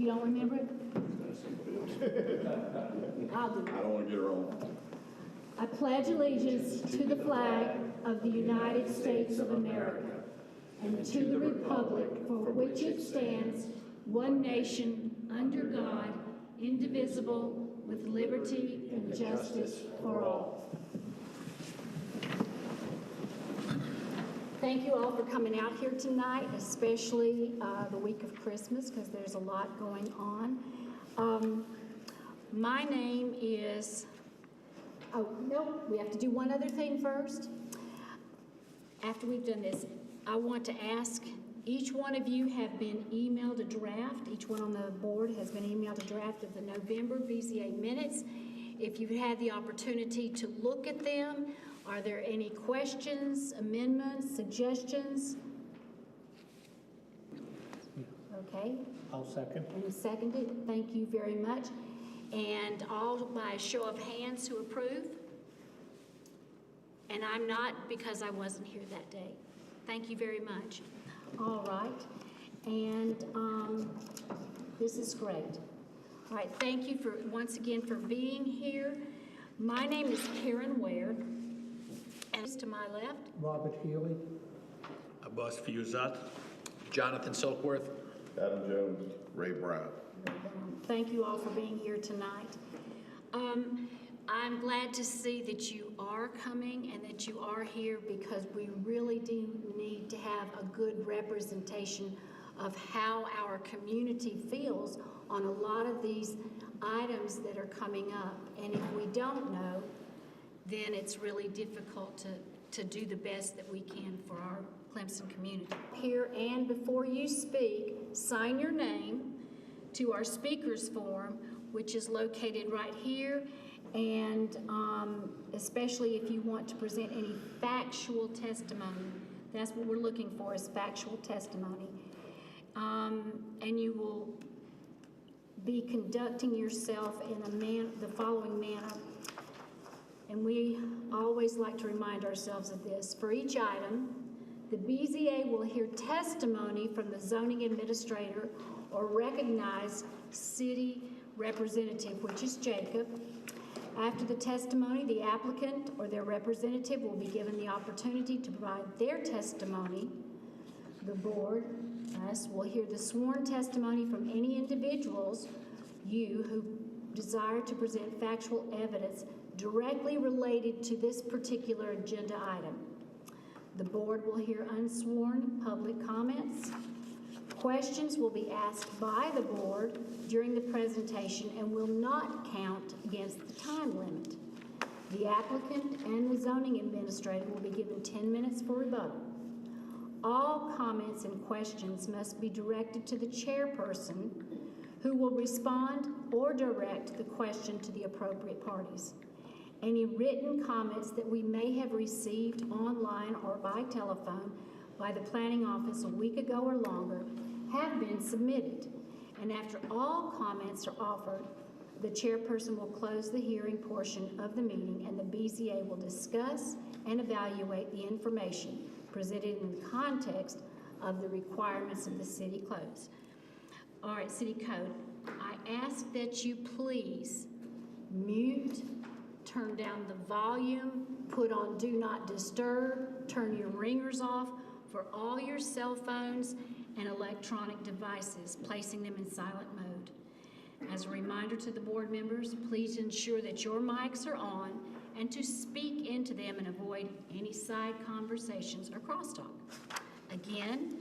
You don't remember it? I'll do it. I don't want to get it wrong. I pledge allegiance to the flag of the United States of America and to the republic for which it stands, one nation, under God, indivisible, with liberty and justice for all. Thank you all for coming out here tonight, especially the week of Christmas, because there's a lot going on. My name is, oh, no, we have to do one other thing first. After we've done this, I want to ask, each one of you have been emailed a draft. Each one on the board has been emailed a draft of the November BZA minutes. If you've had the opportunity to look at them, are there any questions, amendments, suggestions? Okay. I'll second. And seconded. Thank you very much. And all by a show of hands who approve? And I'm not, because I wasn't here that day. Thank you very much. All right. And this is great. All right. Thank you for once again for being here. My name is Karen Ware. And to my left, Robert Healy. Abbas Fiyuzat. Jonathan Silkworth. Adam Jones, Ray Brown. thank you all for being here tonight. I'm glad to see that you are coming and that you are here, because we really do need to have a good representation of how our community feels on a lot of these items that are coming up. And if we don't know, then it's really difficult to do the best that we can for our Clemson community. Here and before you speak, sign your name to our speakers form, which is located right here. And especially if you want to present any factual testimony, that's what we're looking for, is factual testimony. And you will be conducting yourself in the following manner. And we always like to remind ourselves of this. For each item, the BZA will hear testimony from the zoning administrator or recognized city representative, which is Jacob. After the testimony, the applicant or their representative will be given the opportunity to provide their testimony. The board, us, will hear the sworn testimony from any individuals, you, who desire to present factual evidence directly related to this particular agenda item. The board will hear unsworn public comments. Questions will be asked by the board during the presentation and will not count against the time limit. The applicant and the zoning administrator will be given 10 minutes for rebuttal. All comments and questions must be directed to the chairperson, who will respond or direct the question to the appropriate parties. Any written comments that we may have received online or by telephone by the planning office a week ago or longer have been submitted. And after all comments are offered, the chairperson will close the hearing portion of the meeting, and the BZA will discuss and evaluate the information presented in the context of the requirements of the city codes. All right, city code. I ask that you please mute, turn down the volume, put on do not disturb, turn your ringers off for all your cell phones and electronic devices, placing them in silent mode. As a reminder to the board members, please ensure that your mics are on and to speak into them and avoid any side conversations or crosstalk. Again,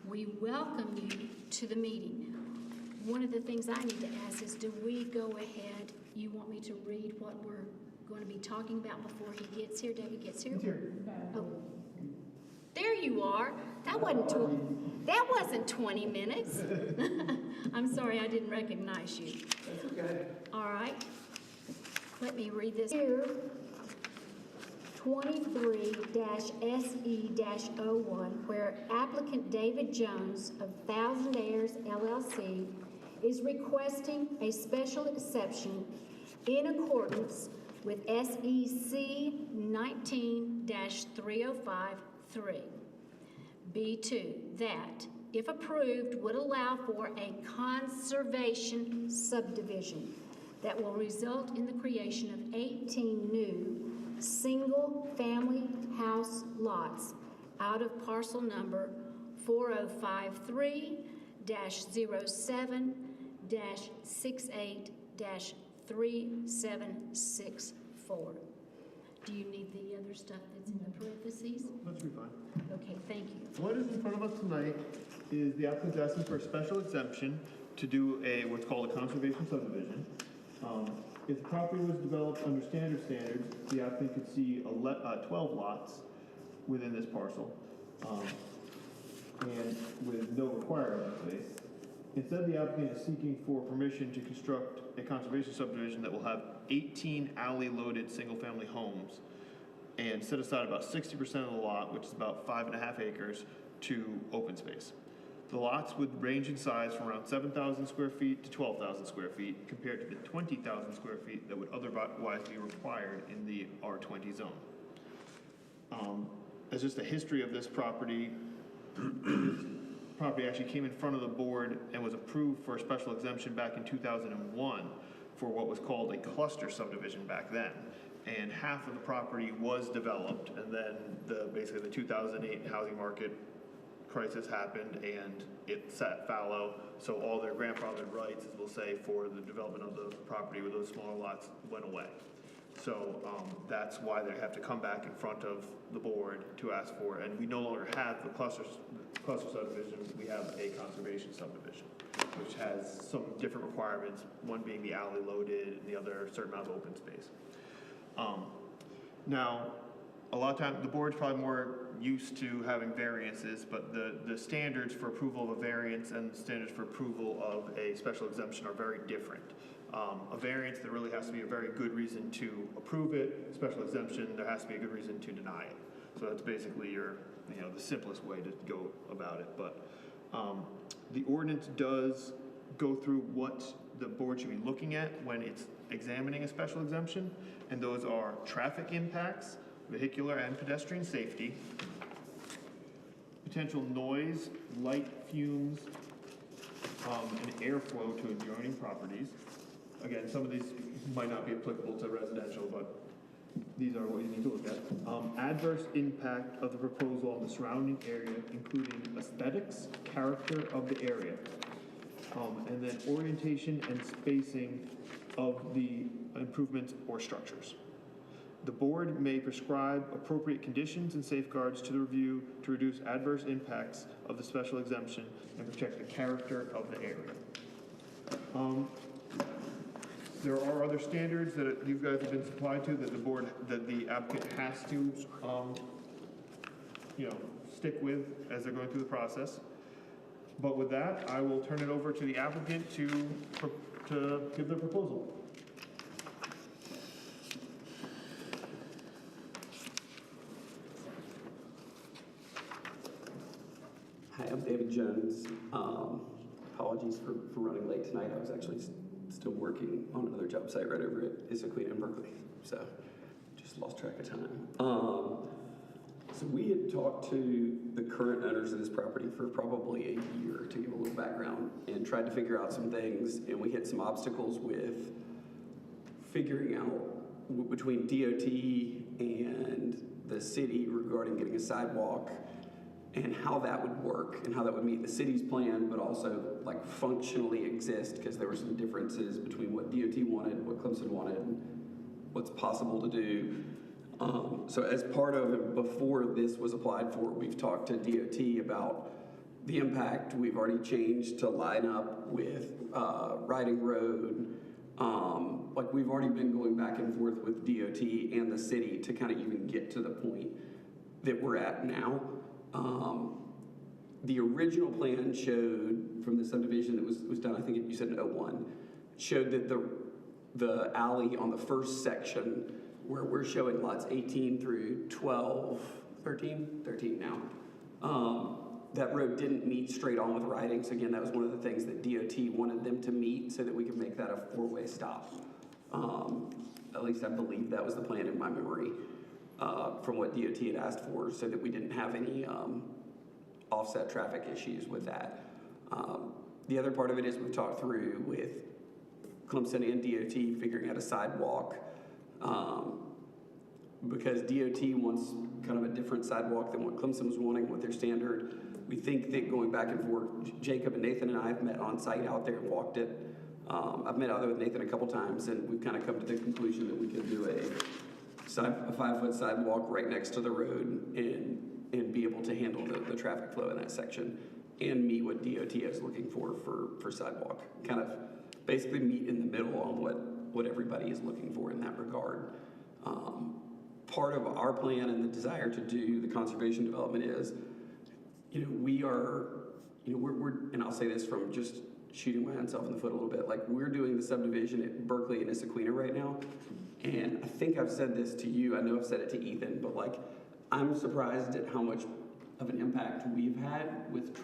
we welcome you to the meeting. One of the things I need to ask is, do we go ahead? You want me to read what we're going to be talking about before he gets here? David gets here? Oh, there you are. That wasn't 20 minutes. I'm sorry, I didn't recognize you. That's okay. All right. Let me read this here. 23-SE-01, where applicant David Jones of Thousand Airs LLC is requesting a special exception in accordance with SEC 19-3053. B2, that if approved, would allow for a conservation subdivision that will result in the creation of 18 new single-family house lots out of parcel number 4053-07-68-3764. Do you need the other stuff that's in the parentheses? That should be fine. Okay, thank you. What is in front of us tonight is the applicant's asking for a special exemption to do what's called a conservation subdivision. If the property was developed under standards, the applicant could see 12 lots within this parcel, and with no required open space. Instead, the applicant is seeking for permission to construct a conservation subdivision that will have 18 alley-loaded single-family homes and set aside about 60% of the lot, which is about 5.5 acres, to open space. The lots would range in size from around 7,000 square feet to 12,000 square feet, compared to the 20,000 square feet that would otherwise be required in the R20 zone. As just a history of this property, property actually came in front of the board and was approved for a special exemption back in 2001 for what was called a cluster subdivision back then. And half of the property was developed, and then basically the 2008 housing market crisis happened and it sat fallow, so all their grandfathered rights, as we'll say, for the development of the property with those smaller lots went away. So that's why they have to come back in front of the board to ask for it. And we no longer have the cluster subdivision, we have a conservation subdivision, which has some different requirements, one being the alley loaded and the other a certain amount of open space. Now, a lot of times the board's probably more used to having variances, but the standards for approval of a variance and the standards for approval of a special exemption are very different. A variance, there really has to be a very good reason to approve it. Special exemption, there has to be a good reason to deny it. So that's basically the simplest way to go about it. But the ordinance does go through what the board should be looking at when it's examining a special exemption, and those are traffic impacts, vehicular and pedestrian safety, potential noise, light, fumes, and airflow to adjoining properties. Again, some of these might not be applicable to residential, but these are what you need to look at. Adverse impact of the proposal on the surrounding area, including aesthetics, character of the area, and then orientation and spacing of the improvements or structures. The board may prescribe appropriate conditions and safeguards to the review to reduce adverse impacts of the special exemption and protect the character of the area. There are other standards that you guys have been supplied to that the applicant has to, stick with as they're going through the process. But with that, I will turn it over to the applicant to give their proposal. Hi, I'm David Jones. Apologies for running late tonight. I was actually still working on another job site right over at Issaquah in Berkeley, so just lost track of time. So we had talked to the current owners of this property for probably a year to give a little background and tried to figure out some things, and we hit some obstacles with figuring out between DOT and the city regarding getting a sidewalk and how that would work and how that would meet the city's plan, but also like functionally exist, because there were some differences between what DOT wanted, what Clemson wanted, and what's possible to do. So as part of it, before this was applied for, we've talked to DOT about the impact. We've already changed to line up with Riding Road. Like we've already been going back and forth with DOT and the city to kind of even get to the point that we're at now. The original plan showed, from the subdivision that was done, I think you said in 01, showed that the alley on the first section, where we're showing lots 18 through 12, 13 now, that road didn't meet straight on with Riding. So again, that was one of the things that DOT wanted them to meet so that we could make that a four-way stop. At least I believe that was the plan in my memory. From what DOT had asked for, so that we didn't have any offset traffic issues with that. The other part of it is we've talked through with Clemson and DOT figuring out a sidewalk, because DOT wants kind of a different sidewalk than what Clemson was wanting with their standard. We think that going back and forth, Jacob and Nathan and I have met on site out there and walked it. I've met out there with Nathan a couple times, and we've kind of come to the conclusion that we could do a 5-foot sidewalk right next to the road and be able to handle the traffic flow in that section and meet what DOT is looking for sidewalk. Kind of basically meet in the middle on what everybody is looking for in that regard. Part of our plan and the desire to do the conservation development is, we are, we're, and I'll say this from just shooting myself in the foot a little bit, like we're doing the subdivision at Berkeley and Issaquena right now. And I think I've said this to you, I know I've said it to Ethan, but like, I'm surprised at how much of an impact we've had with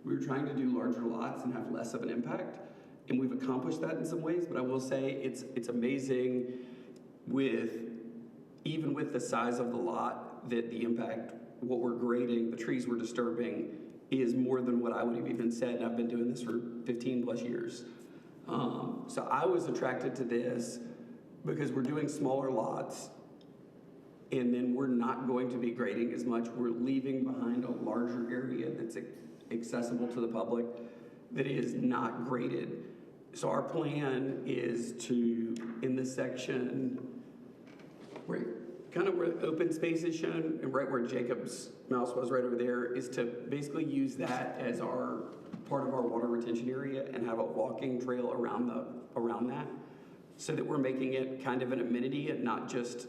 we're trying to do larger lots and have less of an impact. And we've accomplished that in some ways, but I will say it's amazing even with the size of the lot, that the impact, what we're grading, the trees we're disturbing, is more than what I would have even said. And I've been doing this for 15 plus years. So I was attracted to this because we're doing smaller lots, and then we're not going to be grading as much. We're leaving behind a larger area that's accessible to the public that is not graded. So our plan is to, in this section, where open space is shown, and right where Jacob's mouse was right over there, is to basically use that as our part of our water retention area and have a walking trail around that, so that we're making it kind of an amenity and not just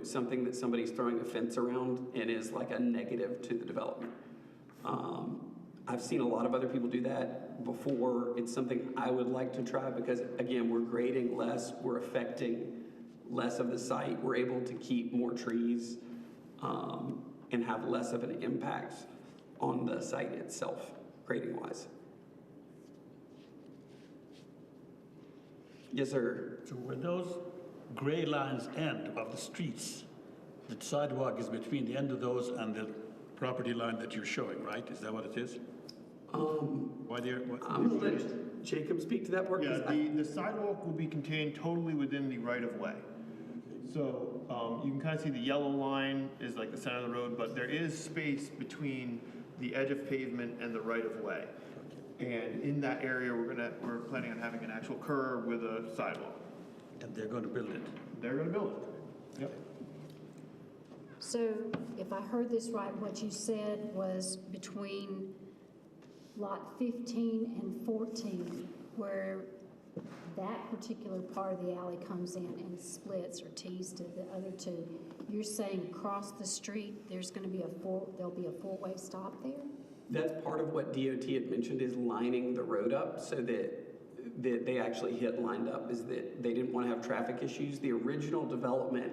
something that somebody's throwing a fence around and is like a negative to the development. I've seen a lot of other people do that before. It's something I would like to try because, again, we're grading less, we're affecting less of the site, we're able to keep more trees and have less of an impact on the site itself, grading wise. Yes, sir. So where those gray lines end of the streets, the sidewalk is between the end of those and the property line that you're showing, right? Is that what it is? Why they're, I'm gonna let Jacob speak to that part. Yeah, the sidewalk will be contained totally within the right-of-way. So you can kind of see the yellow line is like the center of the road, but there is space between the edge of pavement and the right-of-way. And in that area, we're planning on having an actual curb with a sidewalk. and they're going to build it. They're gonna build it. Yep. So if I heard this right, what you said was between lot 15 and 14, where that particular part of the alley comes in and splits or tees to the other two, you're saying across the street, there'll be a four-way stop there? That's part of what DOT had mentioned, is lining the road up so that they actually hit lined up, is that they didn't want to have traffic issues. The original development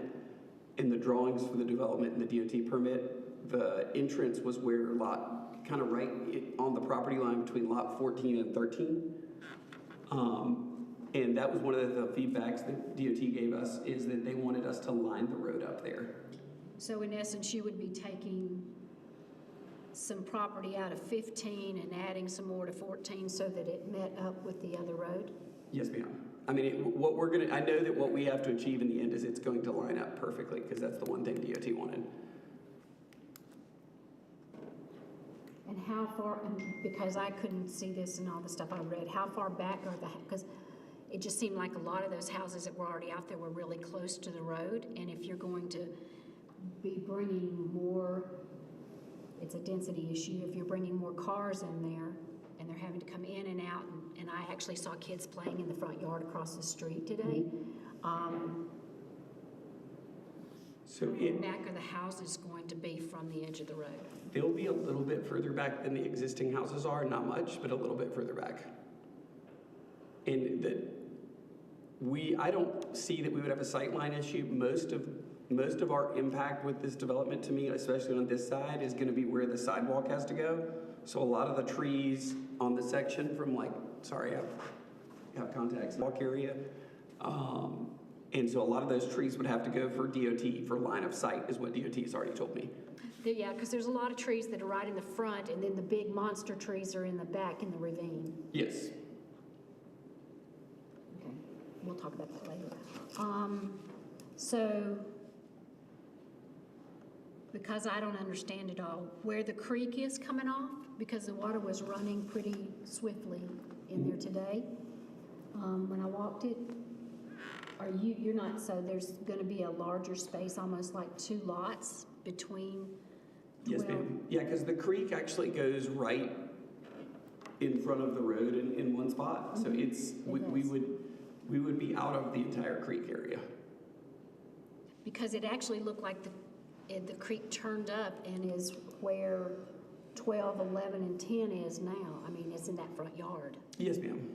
in the drawings for the development and the DOT permit, the entrance was where kind of right on the property line between lot 14 and 13. And that was one of the feedbacks that DOT gave us, is that they wanted us to line the road up there. So in essence, you would be taking some property out of 15 and adding some more to 14 so that it met up with the other road? Yes, ma'am. I mean, I know that what we have to achieve in the end is it's going to line up perfectly, because that's the one thing DOT wanted. And how far, because I couldn't see this and all the stuff I read, how far back are because it just seemed like a lot of those houses that were already out there were really close to the road, and if you're going to be bringing more, it's a density issue, if you're bringing more cars in there and they're having to come in and out, and I actually saw kids playing in the front yard across the street today. So Back of the house is going to be from the edge of the road. they'll be a little bit further back than the existing houses are, not much, but a little bit further back. And I don't see that we would have a sightline issue. Most of our impact with this development, to me, especially on this side, is going to be where the sidewalk has to go. So a lot of the trees on the section from I have contacts walk area. And so a lot of those trees would have to go for DOT, for line of sight, is what DOT has already told me. Yeah, because there's a lot of trees that are right in the front, and then the big monster trees are in the back in the ravine. Yes. Okay, we'll talk about that later. So, because I don't understand it all, where the creek is coming off, because the water was running pretty swiftly in there today, when I walked it, you're not, so there's gonna be a larger space, almost like 2 lots between? Yes, ma'am. Yeah, because the creek actually goes right in front of the road in one spot. So it's, we would be out of the entire creek area. Because it actually looked like the creek turned up and is where 12, 11, and 10 is now. I mean, it's in that front yard. Yes, ma'am.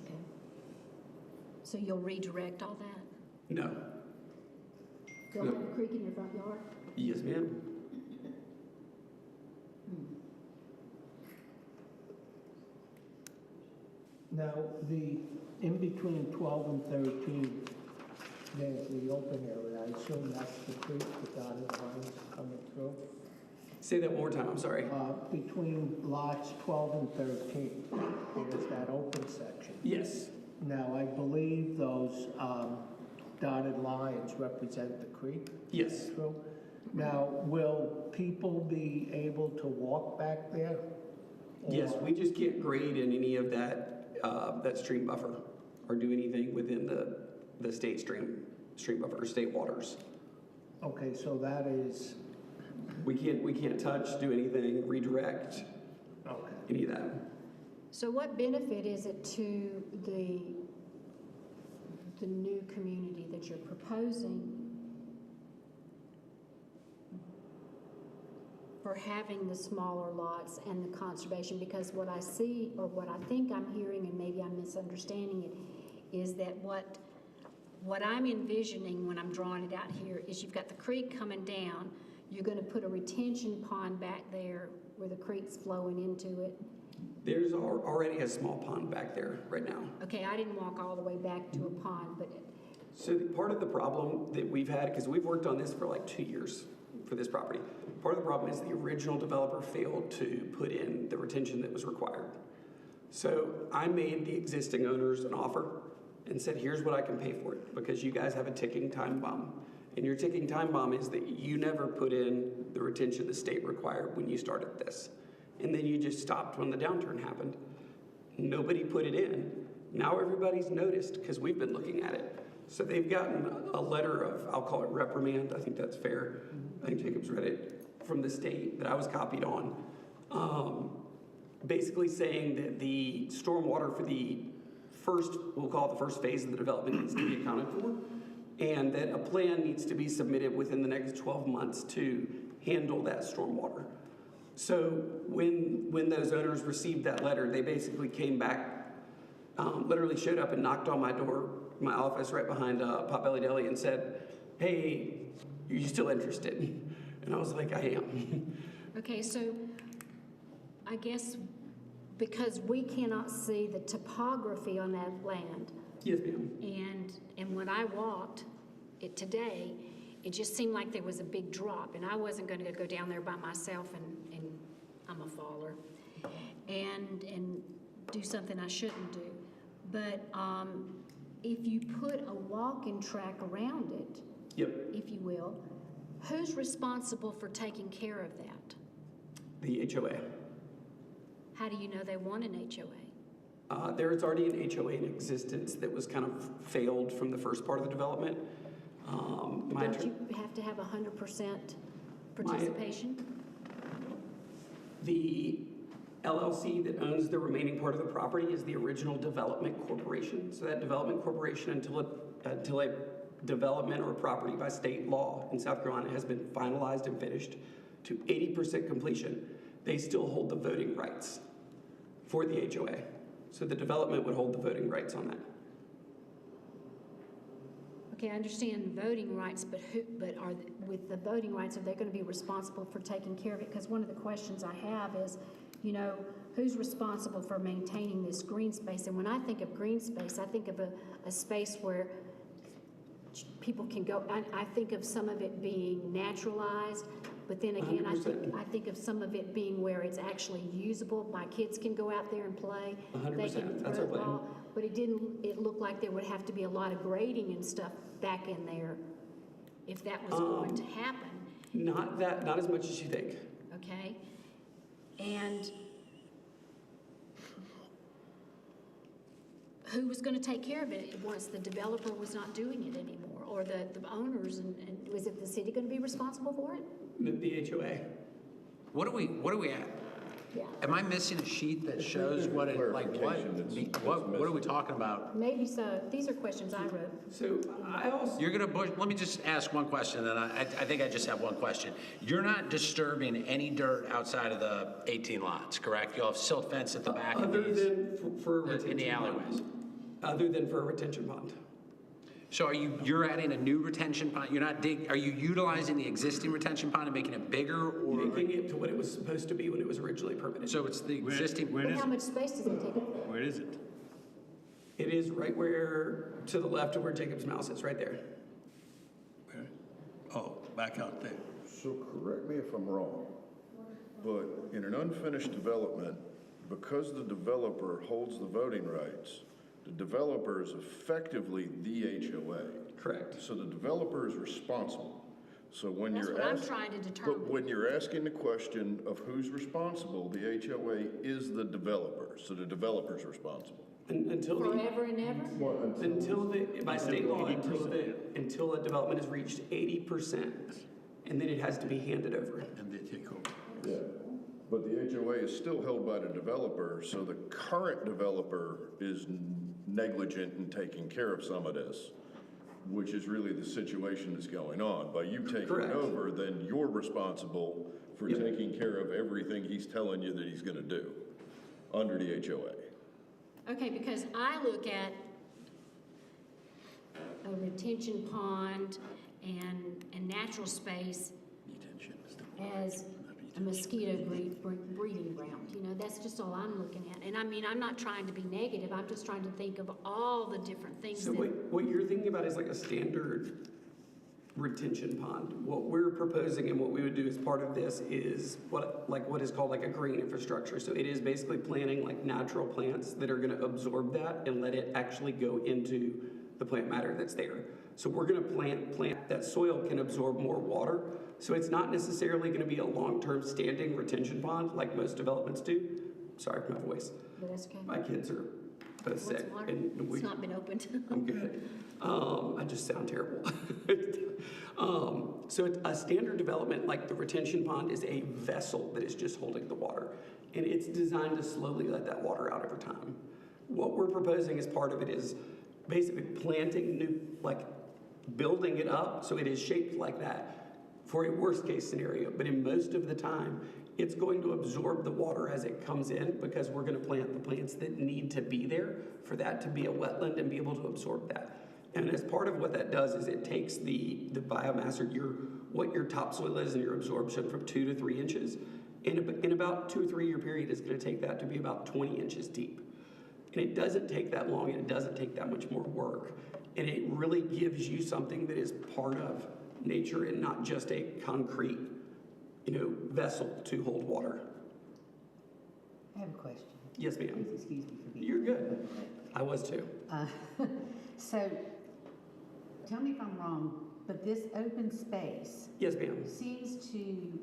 Okay. So you'll redirect all that? No. You'll have a creek in your front yard? Yes, ma'am. Now, the, in between 12 and 13, there's the open area. I assume that's the creek, the dotted lines coming through. Say that one more time, I'm sorry. Between lots 12 and 13, there's that open section. Yes. Now, I believe those dotted lines represent the creek Yes. through. Now, will people be able to walk back there? Yes, Or- we just can't grade in any of that, that stream buffer or do anything within the state stream buffer or state waters. Okay, so that is, We can't touch, do anything, redirect, okay. any of that. So what benefit is it to the new community that you're proposing for having the smaller lots and the conservation? Because what I see, or what I think I'm hearing, and maybe I'm misunderstanding it, is that what I'm envisioning when I'm drawing it out here is you've got the creek coming down, you're gonna put a retention pond back there where the creek's flowing into it. There's already a small pond back there right now. Okay, I didn't walk all the way back to a pond, but So part of the problem that we've had, because we've worked on this for like 2 years for this property, part of the problem is the original developer failed to put in the retention that was required. So I made the existing owners an offer and said, here's what I can pay for it, because you guys have a ticking time bomb. And your ticking time bomb is that you never put in the retention the state required when you started this. And then you just stopped when the downturn happened. Nobody put it in. Now everybody's noticed because we've been looking at it. So they've gotten a letter of, I'll call it reprimand, I think that's fair. I think Jacob's read it, from the state that I was copied on. Basically saying that the stormwater for the first, we'll call it the first phase of the development, needs to be accounted for, and that a plan needs to be submitted within the next 12 months to handle that stormwater. So when those owners received that letter, they basically came back, literally showed up and knocked on my door, my office right behind Potbelly Deli, and said, hey, are you still interested? And I was like, I am. okay, so I guess because we cannot see the topography on that land, Yes, ma'am. and when I walked it today, it just seemed like there was a big drop, and I wasn't going to go down there by myself, and I'm a faller, and do something I shouldn't do. But if you put a walking track around it, Yep. if you will, who's responsible for taking care of that? The HOA. How do you know they want an HOA? There is already an HOA in existence that was kind of failed from the first part of the development. Don't you have to have 100% participation? The LLC that owns the remaining part of the property is the original development corporation. So that development corporation, until a development or a property by state law in South Carolina has been finalized and finished to 80% completion, they still hold the voting rights for the HOA. So the development would hold the voting rights on that. Okay, I understand voting rights, but with the voting rights, are they going to be responsible for taking care of it? Because one of the questions I have is, you know, who's responsible for maintaining this green space? And when I think of green space, I think of a space where people can go, I think of some of it being naturalized, but then again, I 100%. think of some of it being where it's actually usable. My kids can go out there and play. 100%. They can That's throw our the plan. ball, but it looked like there would have to be a lot of grading and stuff back in there if that was going to happen, Not as much as you think. okay? And who was gonna take care of it once the developer was not doing it anymore, or the owners, and was it the city gonna be responsible for it? The HOA. What are we at? Yeah. Am I missing a sheet that shows what it, like, what are we talking about? Maybe so. These are questions I wrote. So I also, You're gonna let me just ask one question, and I think I just have one question. You're not disturbing any dirt outside of the 18 lots, correct? You'll have silt fence at the back of other these, than for a retention in the pond. alleyways. Other than for a retention pond. So you're adding a new retention pond? Are you utilizing the existing retention pond and making it bigger, or? Making it to what it was supposed to be when it was originally permitted. So it's the existing. Where But is how it? much space does it take up? Where is it? It is right where, to the left of where Jacob's Mouse is, right there. Where? Oh, back out there. So correct me if I'm wrong, but in an unfinished development, because the developer holds the voting rights, the developer is effectively the HOA. Correct. So the developer is responsible. So when That's you're what I'm asking, trying to but determine. when you're asking the question of who's responsible, the HOA is the developer, so the developer's responsible. Until the, Forever and ever? until the, by state law, Until until a development has reached 80%, and then it has to be handed over. And they take over. Yeah, but the HOA is still held by the developer, so the current developer is negligent in taking care of some of this, which is really the situation that's going on. By you taking Correct. it over, then you're responsible for Yep. taking care of everything he's telling you that he's gonna do under the HOA. Okay, because I look at a retention pond and natural space Detention is the as a mosquito breeding ground. You know, that's just all I'm looking at. And I mean, I'm not trying to be negative. I'm just trying to think of all the different things So that. what you're thinking about is like a standard retention pond. What we're proposing and what we would do as part of this is what is called like a green infrastructure. So it is basically planting like natural plants that are gonna absorb that and let it actually go into the plant matter that's there. So we're gonna plant that soil can absorb more water. So it's not necessarily gonna be a long-term standing retention pond like most developments do. Sorry for my voice. But that's okay. My kids are both What's sick. water? And It's not been opened. I'm good. I just sound terrible. So a standard development like the retention pond is a vessel that is just holding the water. And it's designed to slowly let that water out over time. What we're proposing as part of it is basically planting new, like building it up so it is shaped like that for a worst case scenario. But in most of the time, it's going to absorb the water as it comes in because we're going to plant the plants that need to be there for that to be a wetland and be able to absorb that. And as part of what that does is it takes the biomass or what your topsoil is and your absorption from 2 to 3 inches. In about 2 or 3 year period, it's going to take that to be about 20 inches deep. And it doesn't take that long and it doesn't take that much more work. And it really gives you something that is part of nature and not just a concrete, vessel to hold water. I have a question. Yes, ma'am. Please excuse me for being. You're good. I was too. So, tell me if I'm wrong, but this open space Yes, ma'am. seems to,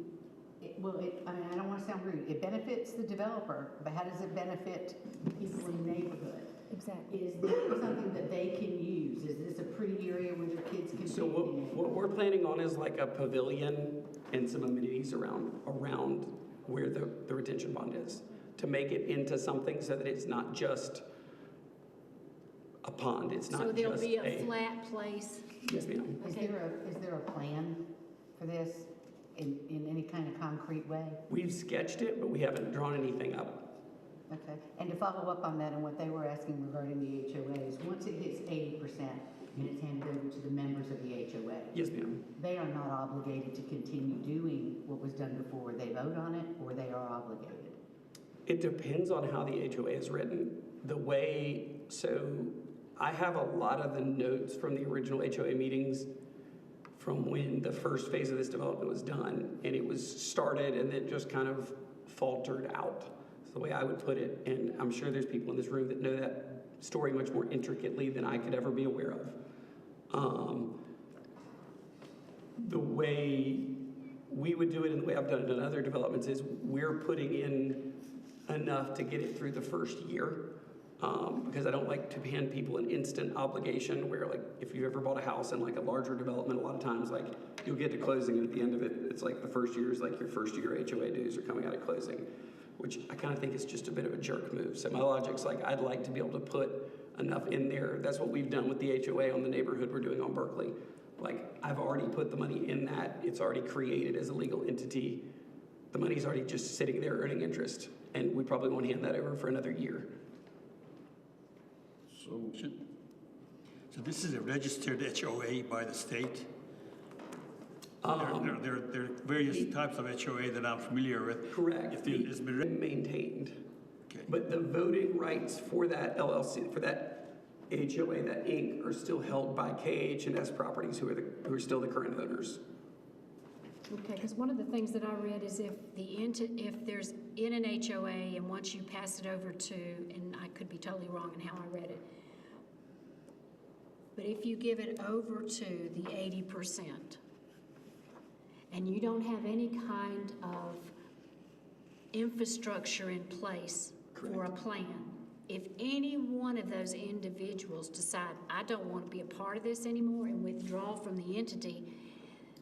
I don't want to sound rude, it benefits the developer, but how does it benefit people in the neighborhood? Exactly. Is this something that they can use? Is this a pretty area where their kids can So picnic? what we're planning on is like a pavilion and some amenities around where the retention pond is, to make it into something so that it's not just a pond, it's not So just there'll be a flat place. Yes, ma'am. Is there a plan for this in any kind of concrete way? We've sketched it, but we haven't drawn anything up. Okay, and to follow up on that and what they were asking regarding the HOAs, once it hits 80% and it's handed over to the members of the HOA, Yes, ma'am. they are not obligated to continue doing what was done before they vote on it, or they are obligated? It depends on how the HOA is written. I have a lot of the notes from the original HOA meetings from when the first phase of this development was done, and it was started and then just kind of faltered out. That's the way I would put it, and I'm sure there's people in this room that know that story much more intricately than I could ever be aware of. The way we would do it and the way I've done it in other developments is we're putting in enough to get it through the first year. Because I don't like to hand people an instant obligation where, like, if you've ever bought a house in like a larger development, a lot of times like you'll get to closing and at the end of it, it's like the first year is like your first year HOA dues are coming out of closing, which I kind of think is just a bit of a jerk move. So my logic's like, I'd like to be able to put enough in there. That's what we've done with the HOA on the neighborhood we're doing on Berkeley. Like, I've already put the money in that. It's already created as a legal entity. The money's already just sitting there earning interest, and we probably won't hand that over for another year. So this is a registered HOA by the state? There are various types of HOA that I'm familiar with. Correct. If there is Maintained. Okay. But the voting rights for that LLC, for that HOA, that Inc., are still held by KH&S Properties, who are still the current owners. Okay, because one of the things that I read is if there's in an HOA and once you pass it over to, and I could be totally wrong in how I read it, but if you give it over to the 80% and you don't have any kind of infrastructure in place for a plan, if any one of those individuals decide, I don't want to be a part of this anymore and withdraw from the entity,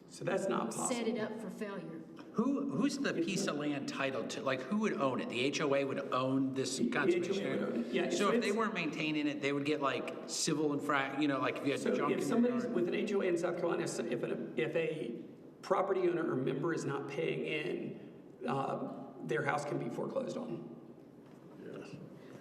So that's not possible. set it up for failure. Who's the piece of land titled to? Like, who would own it? The HOA would own this conservation HOA would area? own it. Yeah, So if they it's- weren't maintaining it, they would get like civil like if you had So junk in if your somebody's yard? with an HOA in South Carolina, if a property owner or member is not paying in, their house can be foreclosed on.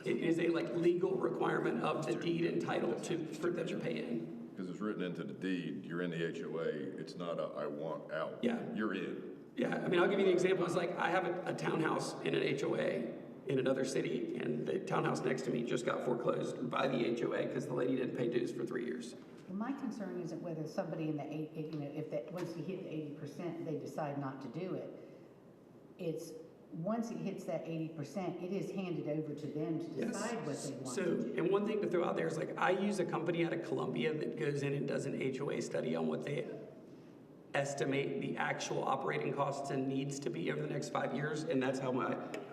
It is a like legal requirement of the deed entitled to, for them to pay in. Because it's written into the deed, you're in the HOA, it's not a I want out. Yeah. You're in. Yeah, I mean, I'll give you the example. It's like I have a townhouse in an HOA in another city, and the townhouse next to me just got foreclosed by the HOA because the lady didn't pay dues for 3 years. Well, my concern isn't whether somebody in the if that, once you hit the 80%, they decide not to do it. It's, once it hits that 80%, it is handed over to them to Yes. decide what they want So, to do. and one thing to throw out there is like, I use a company out of Columbia that goes in and does an HOA study on what they estimate the actual operating costs and needs to be over the next 5 years, and that's how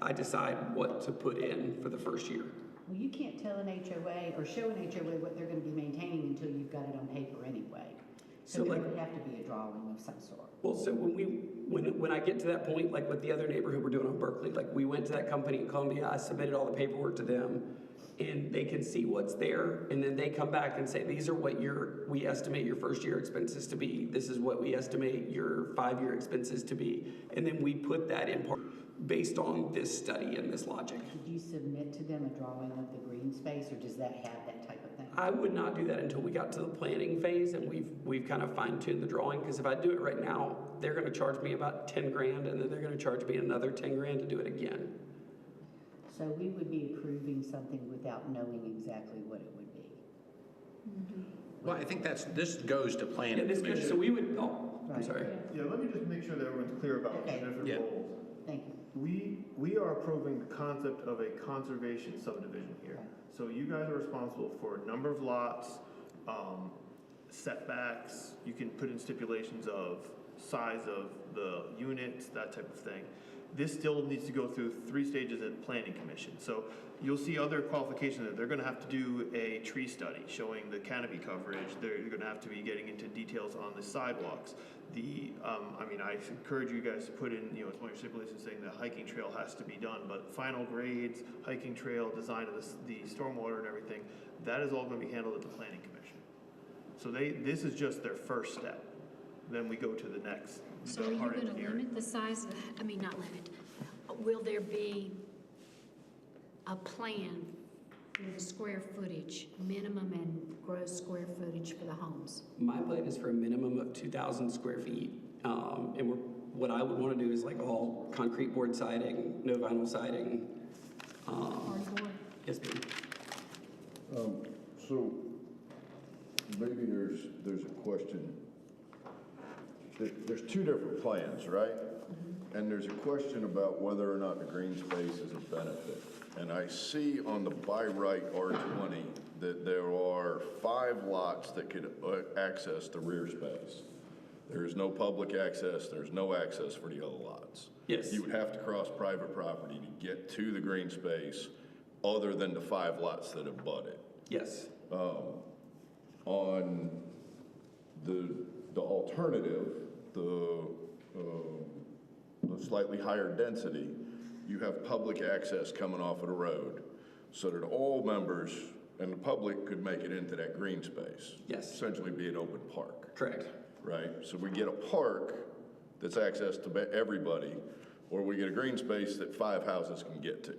I decide what to put in for the first year. Well, you can't tell an HOA or show an HOA what they're gonna be maintaining until you've got it on paper anyway. So, So there like- would have to be a drawing of some sort. Well, so when I get to that point, like with the other neighborhood we're doing on Berkeley, like we went to that company in Columbia, I submitted all the paperwork to them, and they can see what's there, and then they come back and say, these are what we estimate your first year expenses to be, this is what we estimate your 5-year expenses to be, and then we put that in part based on this study and this logic. Did you submit to them a drawing of the green space, or does that have that type of thing? I would not do that until we got to the planning phase and we've kind of fine-tuned the drawing, because if I do it right now, they're gonna charge me about 10 grand, and then they're gonna charge me another 10 grand to do it again. So we would be approving something without knowing exactly what it would be. Well, I think this goes to Yeah, planning this goes, so commission. we would, I'm Right. sorry. Yeah, let me just make sure that everyone's clear about the Okay. different Yeah. roles. Thank you. We are approving the concept of a conservation subdivision here. Right. So you guys are responsible for number of lots, setbacks, you can put in stipulations of size of the units, that type of thing. This still needs to go through 3 stages at planning commission. So you'll see other qualifications that they're gonna have to do a tree study showing the canopy coverage. They're gonna have to be getting into details on the sidewalks. I encourage you guys to put in, it's one of your stipulations saying the hiking trail has to be done, but final grades, hiking trail, design of the stormwater and everything, that is all gonna be handled at the planning commission. So this is just their first step. Then we go to the next, So the are you hard gonna engineering. limit the size of, not limit, will there be a plan for the square footage, minimum and gross square footage for the homes? My plan is for a minimum of 2,000 square feet. And what I would want to do is like all concrete board siding, no vinyl siding. Hardboard? Yes, ma'am. So maybe there's a question. There's two different plans, right? And there's a question about whether or not the green space is a benefit. And I see on the by right R20 that there are 5 lots that could access the rear space. There is no public access, there's no access for the other lots. Yes. You would have to cross private property to get to the green space other than the 5 lots that abut it. Yes. On the alternative, the slightly higher density, you have public access coming off of the road so that all members and the public could make it into that green space. Yes. Essentially be an open park. Correct. Right? So we get a park that's access to everybody, or we get a green space that 5 houses can get to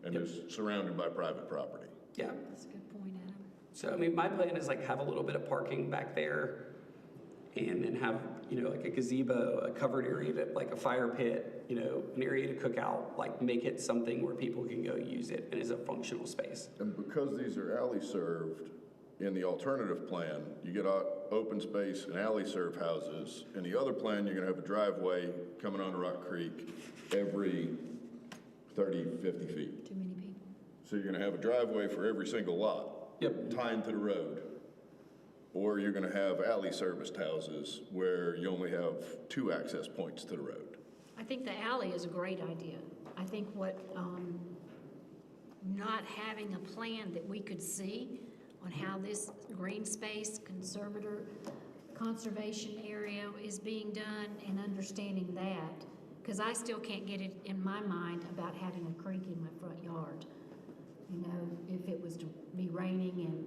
and is surrounded by private property. Yeah. That's a good point, Adam. So, I mean, my plan is like have a little bit of parking back there and then have, you know, like a gazebo, a covered area, like a fire pit, you know, an area to cook out, like make it something where people can go use it and is a functional space. And because these are alley served, in the alternative plan, you get open space and alley serve houses. In the other plan, you're gonna have a driveway coming onto Rock Creek every 30, 50 feet. Too many people. So you're gonna have a driveway for every single lot. Yep. Tied to the road. Or you're gonna have alley serviced houses where you only have 2 access points to the road. I think the alley is a great idea. I think what, not having a plan that we could see on how this green space conservation area is being done and understanding that, because I still can't get it in my mind about having a creek in my front yard. You know, if it was to be raining and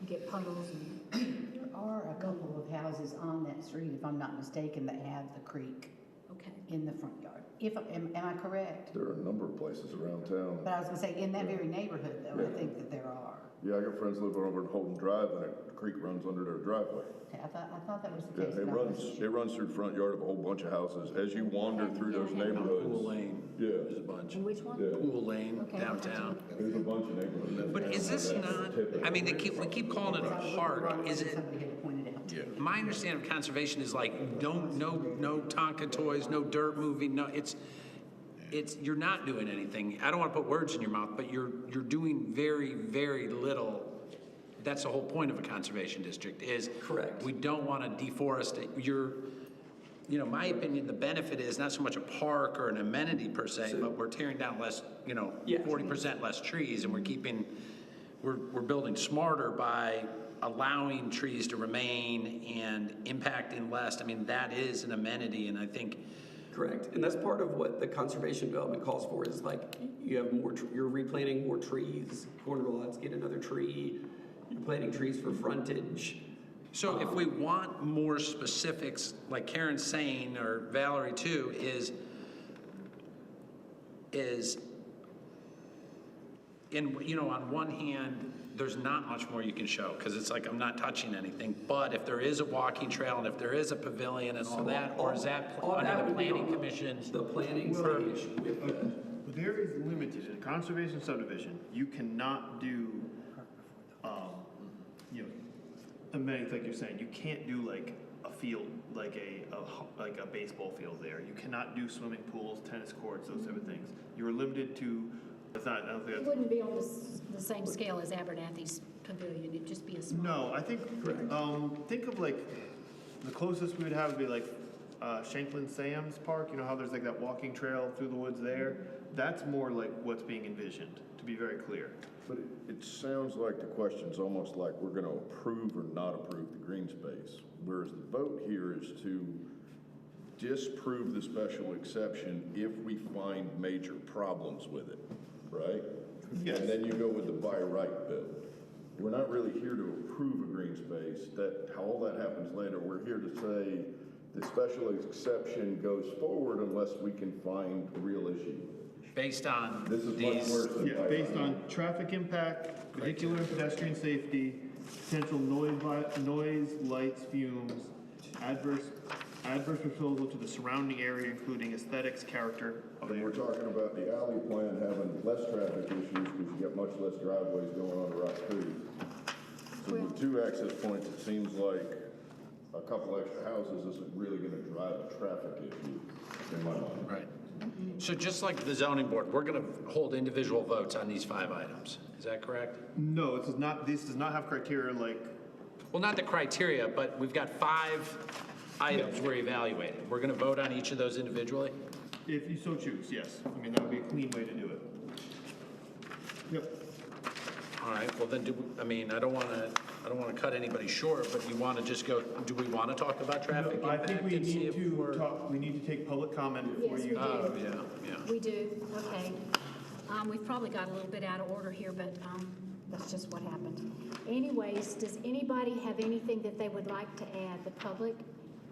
you get puddles and, There are a couple of houses on that street, if I'm not mistaken, that have the creek okay. in the front yard. Am I correct? There are a number of places around town. But I was gonna say, in that very neighborhood though, I think that there are. Yeah, I got friends living over at Holden Drive and a creek runs under their driveway. Okay, I thought that was the Yeah, case. it but I wasn't runs, sure. it runs through the front yard of a whole bunch of houses. As you wander through those neighborhoods. Pool Lane, Yeah, there's a bunch. And which one? yeah. Pool Lane Okay. downtown. There's a bunch of neighborhoods. But is this not, I mean, we keep calling it a park, is it? Somebody had pointed out. Yeah. My understanding of conservation is like, no Tonka toys, no dirt moving, no, it's, you're not doing anything. I don't want to put words in your mouth, but you're doing very, very little. That's the whole point of a conservation district is. Correct. We don't want to deforest it. You know, my opinion, the benefit is not so much a park or an amenity per se, but we're tearing down less, you know, Yeah. 40% less trees, and we're building smarter by allowing trees to remain and impacting less. I mean, that is an amenity, and I think. Correct. And that's part of what the conservation development calls for is like you have more, you're replanting more trees, corner lots, get another tree, you're planting trees for frontage. So if we want more specifics, like Karen's saying, or Valerie too, is in, you know, on one hand, there's not much more you can show, because it's like, I'm not touching anything, but if there is a walking trail, and if there is a pavilion and all that, or is that All under that the would be planning on commission? The planning stage with the, There is limited, in a conservation subdivision, you cannot do, you know, amenities like you're saying, you can't do like a field, like a baseball field there. You cannot do swimming pools, tennis courts, those type of things. You're limited to, it's not, I don't think It that's. wouldn't be on the same scale as Abernathy's pavilion, it'd just be a small. No, I think, think of like, the closest we would have would be like, Shanklin Sam's Park, you know how there's like that walking trail through the woods there? That's more like what's being envisioned, to be very clear. But it sounds like the question's almost like we're gonna approve or not approve the green space. Whereas the vote here is to disprove the special exception if we find major problems with it, right? Yes. And then you go with the by right bill. We're not really here to approve a green space. How all that happens later, we're here to say the special exception goes forward unless we can find a real issue. Based on This is much these, worse than Yeah, by based right. on traffic impact, vehicular and pedestrian safety, potential noise, lights, fumes, adverse proposal to the surrounding area, including aesthetics, character of the And we're area. talking about the alley plan having less traffic issues because you get much less driveways going on Rock Creek. With two access points, it seems like a couple extra houses isn't really gonna drive a traffic issue in my mind. Right. So just like the zoning board, we're going to hold individual votes on these 5 items. Is that correct? No, this does not have criteria like, Well, not the criteria, but we've got 5 items we're evaluating. We're going to vote on each of those individually? if you so choose, yes. I mean, that would be a clean way to do it. Yep. All right, well then, I don't want to cut anybody short, but you want to just go, do we want to talk about traffic I impact? think we and see need if to we're- talk, we need to take public comment before Yes, we you. do. Oh, yeah. We do, okay. We've probably got a little bit out of order here, but that's just what happened. Anyways, does anybody have anything that they would like to add? The public?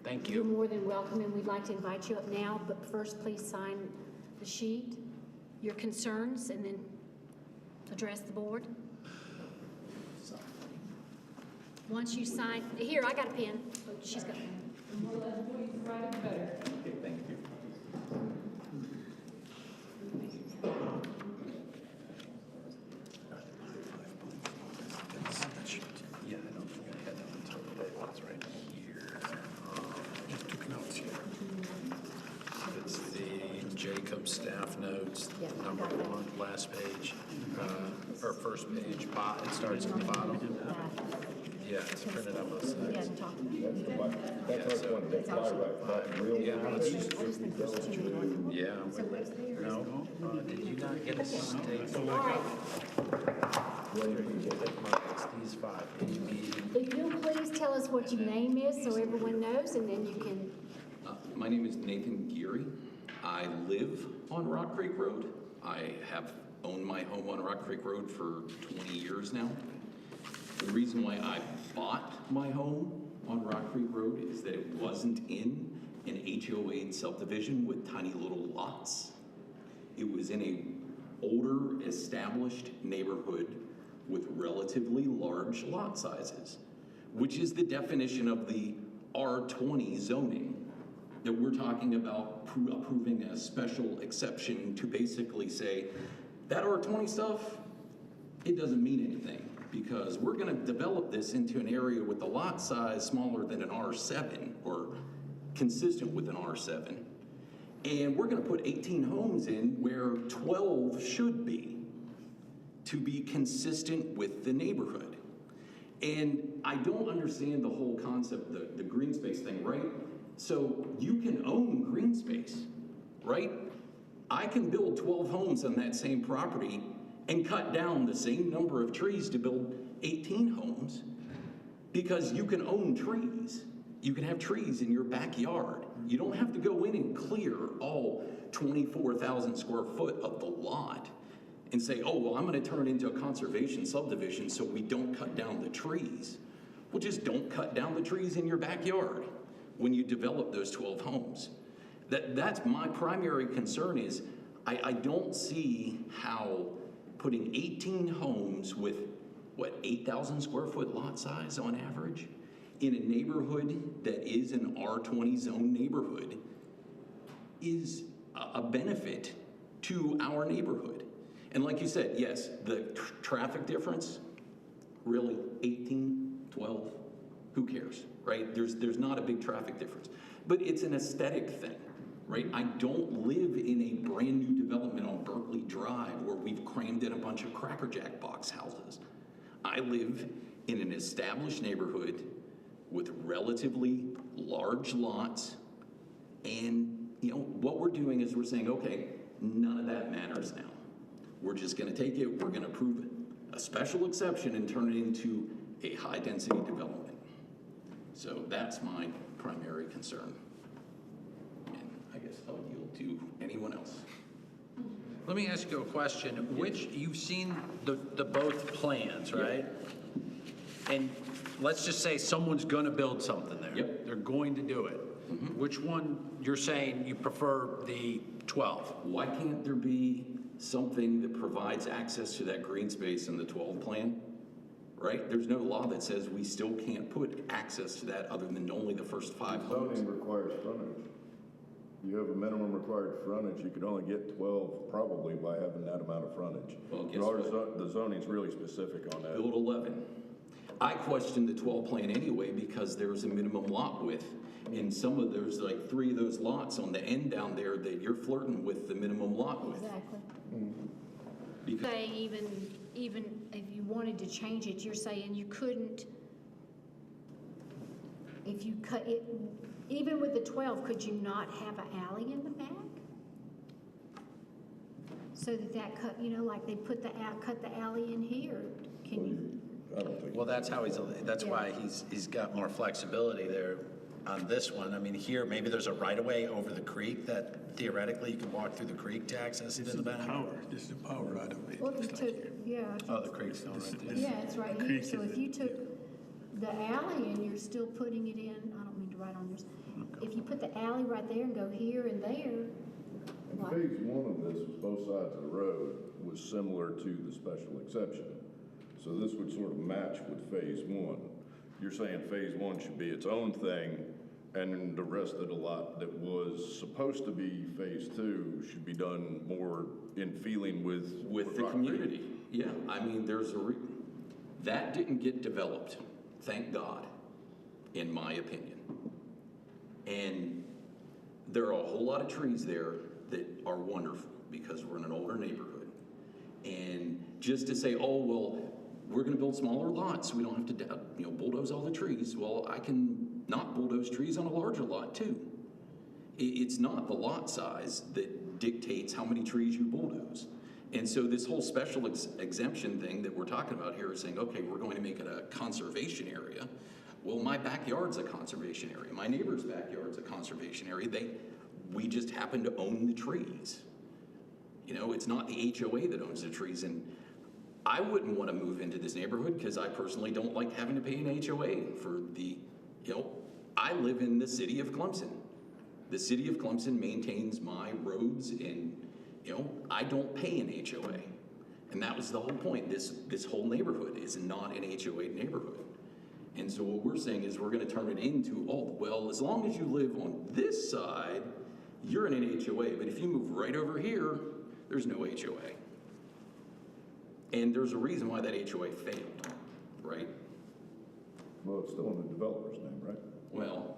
Thank You're you. more than welcome, and we'd like to invite you up now, but first, please sign the sheet, your concerns, and then address the board. Once you sign, here, I got a pen. She's got a pen. Yeah, I don't think I had that until today. That's right here. Just took notes here. It's the Jacob staff notes, Yeah, I number got that. 1, last page, or first page. It starts at the bottom. Yeah, it's printed up on the He side. hasn't talked about it. That's like one of the fly right, real. Yeah, let's I just think there's too many. Yeah. No, did you not get a staple? All right, It's these 5. if you'll please tell us what your name is so everyone knows, and then you can, My name is Nathan Geary. I live on Rock Creek Road. I have owned my home on Rock Creek Road for 20 years now. The reason why I bought my home on Rock Creek Road is that it wasn't in an HOA subdivision with tiny little lots. It was in a older, established neighborhood with relatively large lot sizes, which is the definition of the R20 zoning that we're talking about approving a special exception to basically say that R20 stuff, it doesn't mean anything because we're going to develop this into an area with a lot size smaller than an R7 or consistent with an R7. And we're going to put 18 homes in where 12 should be to be consistent with the neighborhood. And I don't understand the whole concept, the green space thing, right? So you can own green space, right? I can build 12 homes on that same property and cut down the same number of trees to build 18 homes because you can own trees. You can have trees in your backyard. You don't have to go in and clear all 24,000 square foot of the lot and say, oh, well, I'm going to turn it into a conservation subdivision so we don't cut down the trees. Well, just don't cut down the trees in your backyard when you develop those 12 homes. That's my primary concern is I don't see how putting 18 homes with, 8,000 square foot lot size on average in a neighborhood that is an R20 zone neighborhood is a benefit to our neighborhood. And like you said, yes, the traffic difference, really 18, 12, who cares, right? There's not a big traffic difference, but it's an aesthetic thing, right? I don't live in a brand new development on Berkeley Drive where we've crammed in a bunch of Cracker Jack box houses. I live in an established neighborhood with relatively large lots. And, what we're doing is we're saying, okay, none of that matters now. We're just going to take it, we're going to approve a special exception and turn it into a high density development. So that's my primary concern. And I guess I'll yield to anyone else. Let me ask you a question. Which, you've seen the both plans, right? And let's just say someone's gonna build something there. Yep. They're going to do it. Which one, you're saying you prefer the 12? Why can't there be something that provides access to that green space in the 12 plan? Right? There's no law that says we still can't put access to that other than only the first 5 homes. Zoning requires frontage. You have a minimum required frontage, you could only get 12 probably by having that amount of frontage. Well, guess But what? the zoning's really specific on that. Build 11. I question the 12 plan anyway because there's a minimum lot width. And there's like 3 of those lots on the end down there that you're flirting with the minimum lot width. Exactly. Because Say even if you wanted to change it, you're saying you couldn't, if you cut it, even with the 12, could you not have an alley in the back? So that cut, like they cut the alley in here, can you? I don't think. Well, that's why he's got more flexibility there on this one. I mean, here, maybe there's a right-of-way over the creek that theoretically you could walk through the creek to access it This in is the the back. power, this is the power right of way. Well, if you just like took, here. yeah, Oh, the creek's still right there. yeah, it's right here, Creek so is if in- you took the alley and you're still putting it in, I don't mean to write on yours, if you put the alley right there and go here and there, And like, phase 1 of this was both sides of the road was similar to the special exception. So this would sort of match with phase 1. You're saying phase 1 should be its own thing, and then the rest of the lot that was supposed to be phase 2 should be done more in feeling with with the Rock Creek. community, yeah. I mean, that didn't get developed, thank God, in my opinion. And there are a whole lot of trees there that are wonderful because we're in an older neighborhood. And just to say, oh, well, we're gonna build smaller lots, we don't have to, bulldoze all the trees. Well, I can not bulldoze trees on a larger lot too. It's not the lot size that dictates how many trees you bulldoze. And so this whole special exemption thing that we're talking about here is saying, okay, we're going to make it a conservation area. Well, my backyard's a conservation area. My neighbor's backyard's a conservation area. We just happen to own the trees. It's not the HOA that owns the trees. And I wouldn't want to move into this neighborhood because I personally don't like having to pay an HOA for I live in the city of Clemson. The city of Clemson maintains my roads and, I don't pay an HOA. And that was the whole point. This whole neighborhood is not an HOA neighborhood. And so what we're saying is we're going to turn it into, as long as you live on this side, you're in an HOA. But if you move right over here, there's no HOA. And there's a reason why that HOA failed, right? Well, it's still in the developer's name, right? Well,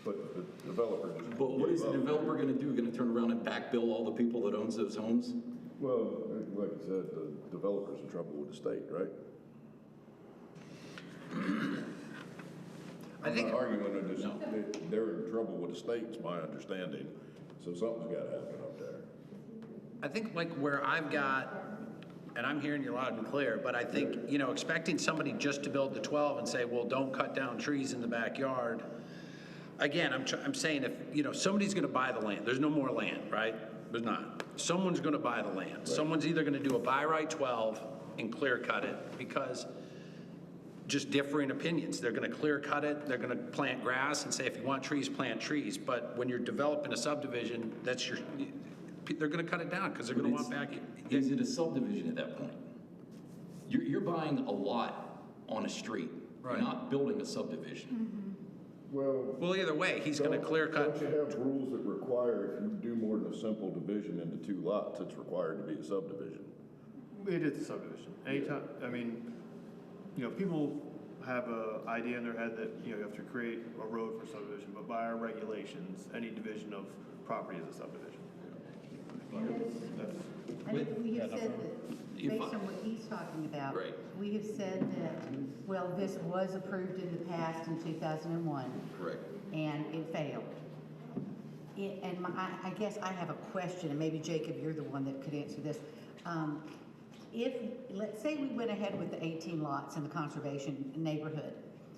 But the developer just. but what is the gave up. developer going to do? Going to turn around and backbill all the people that owns those homes? Well, like I said, the developer's in trouble with the state, right? I think- I'm not arguing, No. they're in trouble with the state, it's my understanding, so something's gotta happen up there. I think like where I've got, and I'm hearing you loud and clear, but I think, expecting somebody just to build the 12 and say, well, don't cut down trees in the backyard. Again, I'm saying if, somebody's gonna buy the land, there's no more land, right? There's not. Someone's gonna buy the land. Someone's either gonna do a by right 12 and clear cut it because just differing opinions. They're gonna clear cut it, they're gonna plant grass and say, if you want trees, plant trees. But when you're developing a subdivision, they're gonna cut it down because they're gonna want back. Is it a subdivision at that point? You're buying a lot on a street. Right. You're not building a subdivision. Well, either way, he's gonna clear cut. Don't you have rules that require if you do more than a simple division into 2 lots, it's required to be a subdivision? It is a subdivision. Anytime, people have a idea in their head that, you have to create a road for subdivision, but by our regulations, any division of property is a subdivision. That's, I think we have said that, You're based fine. on what he's talking about. Right. We have said that, this was approved in the past in 2001. Correct. And it failed. I guess I have a question, and maybe Jacob, you're the one that could answer this. Let's say we went ahead with the 18 lots in the conservation neighborhood,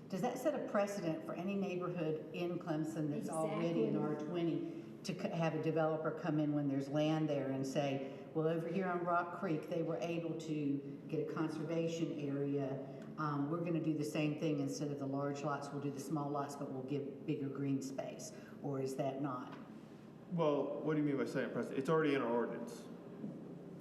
does that set a precedent for any neighborhood in Clemson that's already in R20 to have a developer come in when there's land there and say, well, over here on Rock Creek, they were able to get a conservation area. We're gonna do the same thing. Instead of the large lots, we'll do the small lots, but we'll give bigger green space. Or is that not? well, what do you mean by saying precedent? It's already in our ordinance.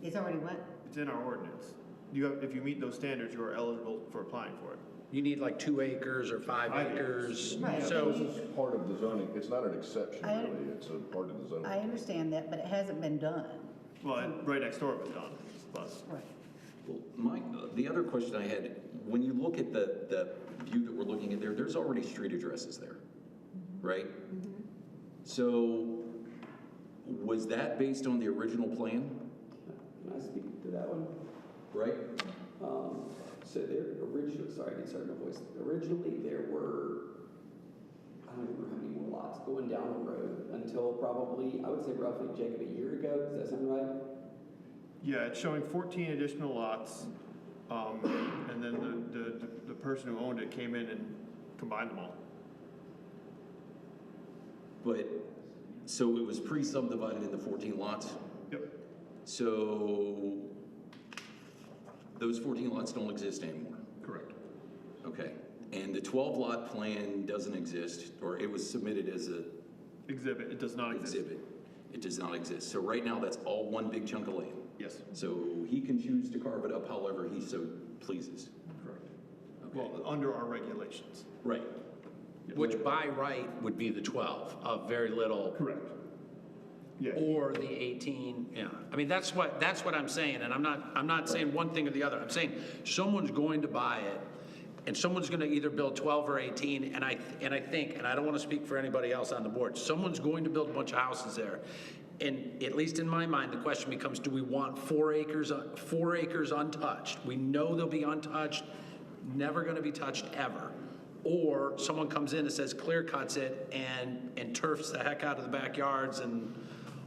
It's already what? It's in our ordinance. If you meet those standards, you are eligible for applying for it. You need like 2 acres or 5 acres. Right. So, This is part of the zoning, it's not an exception really, it's a part of the zoning. I understand that, but it hasn't been done. Well, right next door it was done, but. Right. Well, the other question I had, when you look at the view that we're looking at there, there's already street addresses there, right? So was that based on the original plan, Can I speak to that one? right? So there originally, sorry, I get started my voice. Originally, there were, I don't remember how many more lots going down the road until probably, I would say roughly, Jacob, a year ago. Does that sound right? Yeah, it's showing 14 additional lots, and then the person who owned it came in and combined them all. But, so it was pre-subdivided into 14 lots? Yep. So those 14 lots don't exist anymore? Correct. Okay. And the 12-lot plan doesn't exist, or it was submitted as a Exhibit, it does not exist. exhibit. It does not exist. So right now, that's all one big chunk of land. Yes, So he can choose to carve it up however he so pleases. correct. Okay. Well, under our regulations. Right. Which by right would be the 12 of very little, Correct. Yeah. or the 18, yeah. I mean, that's what I'm saying, and I'm not saying one thing or the other. I'm saying someone's going to buy it, and someone's gonna either build 12 or 18, and I think, and I don't wanna speak for anybody else on the board, someone's going to build a bunch of houses there. And at least in my mind, the question becomes, do we want 4 acres untouched? We know they'll be untouched, never gonna be touched ever. Or someone comes in and says clear cuts it and turfs the heck out of the backyards and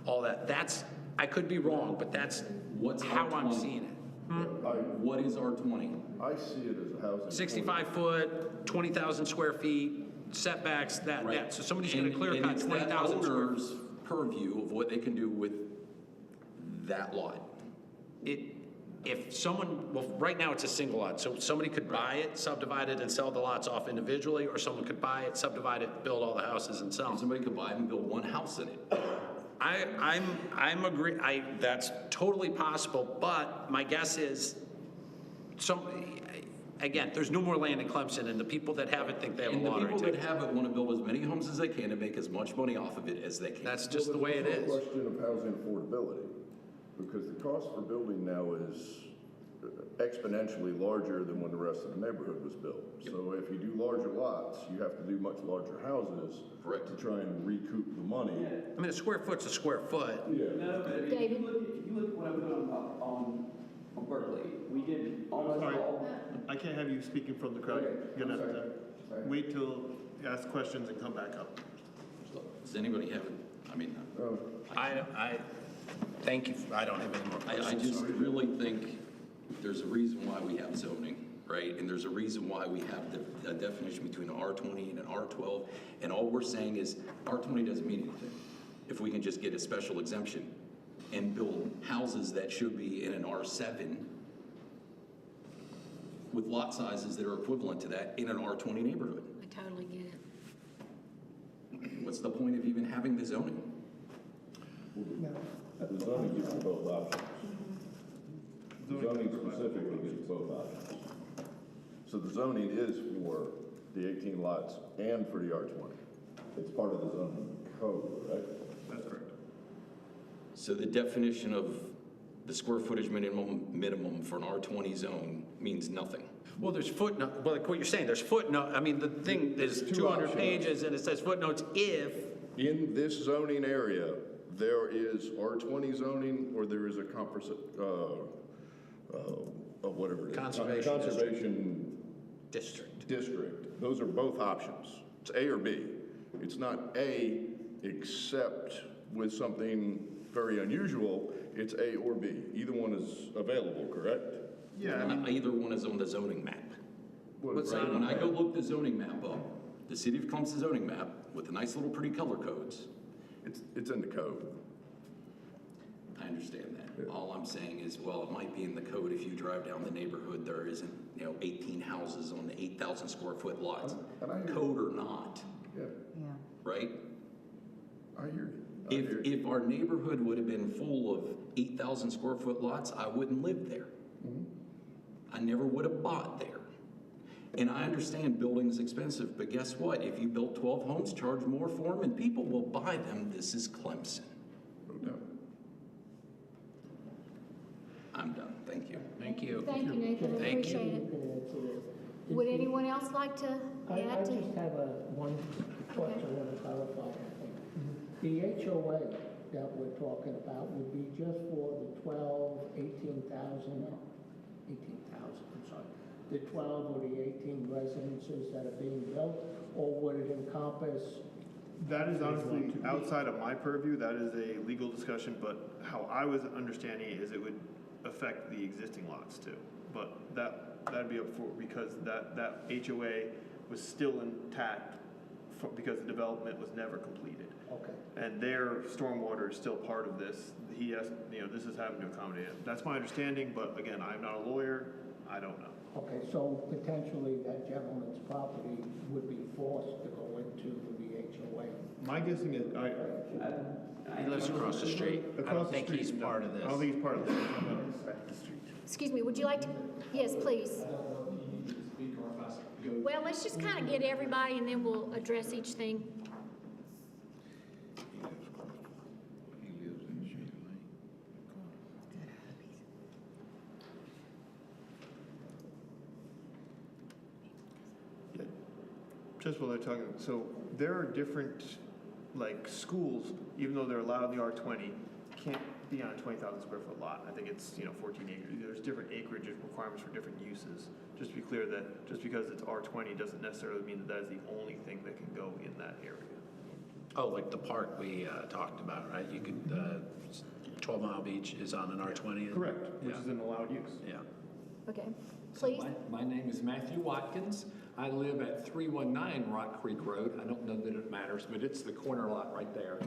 all that. That's, I could be wrong, but that's What's how I'm R20? seeing it. What is R20? I see it as a housing. 65 foot, 20,000 square feet, setbacks, that. So somebody's gonna clear And cut it's that 20,000 square. owner's purview of what they can do with that lot. If someone, well, right now it's a single lot, so somebody could buy it, subdivide it, and sell the lots off individually, or someone could buy it, subdivide it, build all the houses and sell And them. somebody could buy it and build one house in it. I'm agree, that's totally possible, but my guess is again, there's no more land in Clemson, and the people that have it think they have a And the lottery people that ticket. have it want to build as many homes as they can to make as much money off of it as they can. That's just the way it There's is. no question of housing affordability, because the cost for building now is exponentially larger than when the rest of the neighborhood was built. So if you do larger lots, you have to do much larger houses. Correct. To try and recoup the money. I mean, a square foot's a square foot. Yeah. No, but I mean, David? if you look at what I'm doing on Berkeley, we did almost Sorry. all. I can't have you speaking from the crowd. Okay, You're gonna I'm have sorry. to Sorry. wait till you ask questions and come back up. Does anybody have it? I mean, I thank you, I don't have any more I questions. just really think there's a reason why we have zoning, right? And there's a reason why we have the definition between an R20 and an R12. And all we're saying is R20 doesn't mean anything. If we can just get a special exemption and build houses that should be in an R7 with lot sizes that are equivalent to that in an R20 neighborhood. I totally get it. What's the point of even having the zoning? The zoning gives you both options. The zoning specifically gives you both options. So the zoning is for the 18 lots and for the R20. It's part of the zoning code, right? That's correct. So the definition of the square footage minimum for an R20 zone means nothing. Well, there's footnote, well, like what you're saying, there's footnote, I mean, the thing is Two 200 options. pages and it says footnotes if, In this zoning area, there is R20 zoning or there is a whatever it is. Conservation Conservation district. district. Those are both options. It's A or B. It's not A except with something very unusual. It's A or B. Either one is available, correct? Yeah, I mean, Either one is on the zoning map. What's Right, that? when I go look the zoning map up, the city of Clemson zoning map with the nice little pretty color codes, It's in the code. I understand that. All I'm saying is, well, it might be in the code if you drive down the neighborhood, there isn't, 18 houses on the 8,000 square foot lots. And I hear you. Code or not, Yeah, Yeah. right? I hear you. I hear you. If our neighborhood would have been full of 8,000 square foot lots, I wouldn't live there. I never would have bought there. And I understand building is expensive, but guess what? If you build 12 homes, charge more for them, and people will buy them. This is Clemson. No doubt. I'm done. Thank you. Thank you. Thank you, Nathan, I Thank you. appreciate You it. can answer this. Is Would the- anyone else like to I add to? just have one question I want to clarify, I think. The HOA that we're talking about would be just for the 18,000, I'm sorry, the 12 or the 18 residences that are being built, or would it encompass? That is honestly outside of my purview. That is a legal discussion, but how I was understanding it is it would affect the existing lots too. But that'd be up for, because that HOA was still intact because the development was never completed. Okay. And their stormwater is still part of this. He has, this is having to accommodate it. That's my understanding, but again, I'm not a lawyer. I don't know. Okay, so potentially that gentleman's property would be forced to go into the HOA. My guessing is, He lives across the street. I across don't the think street, he's no. part of this. I don't think he's part of this. Excuse me, would you like to? Yes, please. Well, let's just kind of get everybody and then we'll address each thing. Yeah. Just while they're talking, so there are different, like, schools, even though they're allowed in the R20, can't be on a 20,000 square foot lot. I think it's, 14 acres. There's different acreage requirements for different uses. Just to be clear that just because it's R20 doesn't necessarily mean that that is the only thing that can go in that area. Oh, like the park we talked about, right? You could, 12 Mile Beach is on an R20. Correct, which Yeah. is an allowed use. Yeah. Okay, So please. my name is Matthew Watkins. I live at 319 Rock Creek Road. I don't know that it matters, but it's the corner lot right there.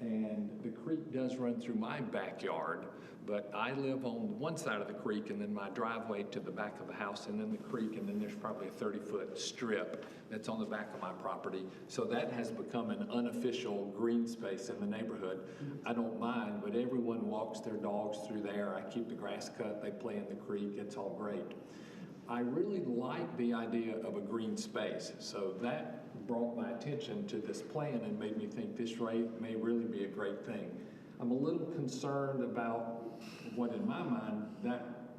And the creek does run through my backyard, but I live on one side of the creek and then my driveway to the back of the house and then the creek, and then there's probably a 30-foot strip that's on the back of my property. So that has become an unofficial green space in the neighborhood. I don't mind, but everyone walks their dogs through there. I keep the grass cut, they play in the creek, it's all great. I really like the idea of a green space, so that brought my attention to this plan and made me think this may really be a great thing. I'm a little concerned about what, in my mind, that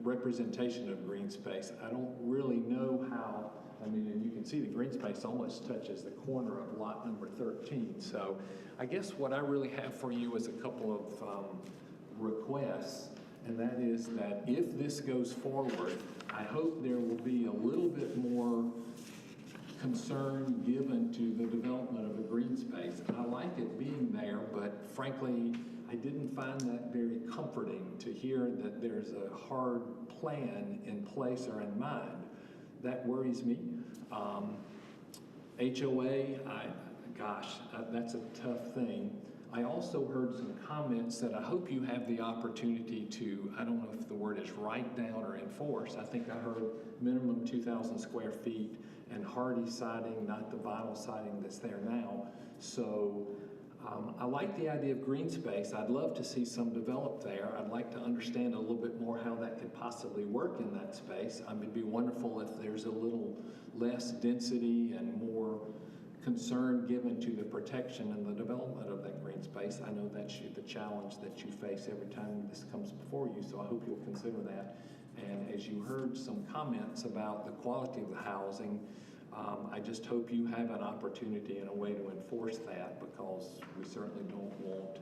representation of green space. I don't really know how, and you can see the green space almost touches the corner of lot number 13. So I guess what I really have for you is a couple of requests, and that is that if this goes forward, I hope there will be a little bit more concern given to the development of a green space. I like it being there, but frankly, I didn't find that very comforting to hear that there's a hard plan in place or in mind. That worries me. HOA, that's a tough thing. I also heard some comments that I hope you have the opportunity to, I don't know if the word is write down or enforce. I think I heard minimum 2,000 square feet and hardy siding, not the vinyl siding that's there now. So I like the idea of green space. I'd love to see some developed there. I'd like to understand a little bit more how that could possibly work in that space. It'd be wonderful if there's a little less density and more concern given to the protection and the development of that green space. I know that's the challenge that you face every time this comes before you, so I hope you'll consider that. And as you heard some comments about the quality of the housing, I just hope you have an opportunity and a way to enforce that, because we certainly don't want,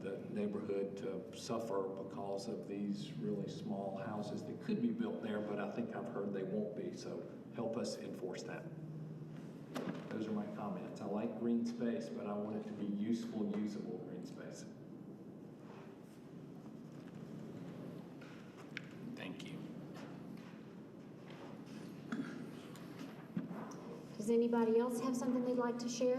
the neighborhood to suffer because of these really small houses that could be built there, but I think I've heard they won't be, so help us enforce that. Those are my comments. I like green space, but I want it to be useful, usable green space. Thank you. Does anybody else have something they'd like to share?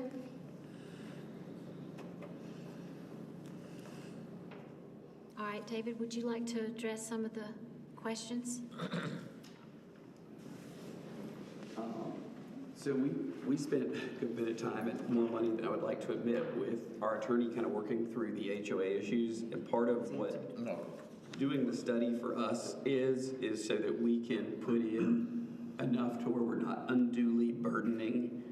All right, David, would you like to address some of the questions? So we spent a good bit of time and more money than I would like to admit with our attorney kind of working through the HOA issues. And part of what doing the study for us is so that we can put in enough to where we're not unduly burdening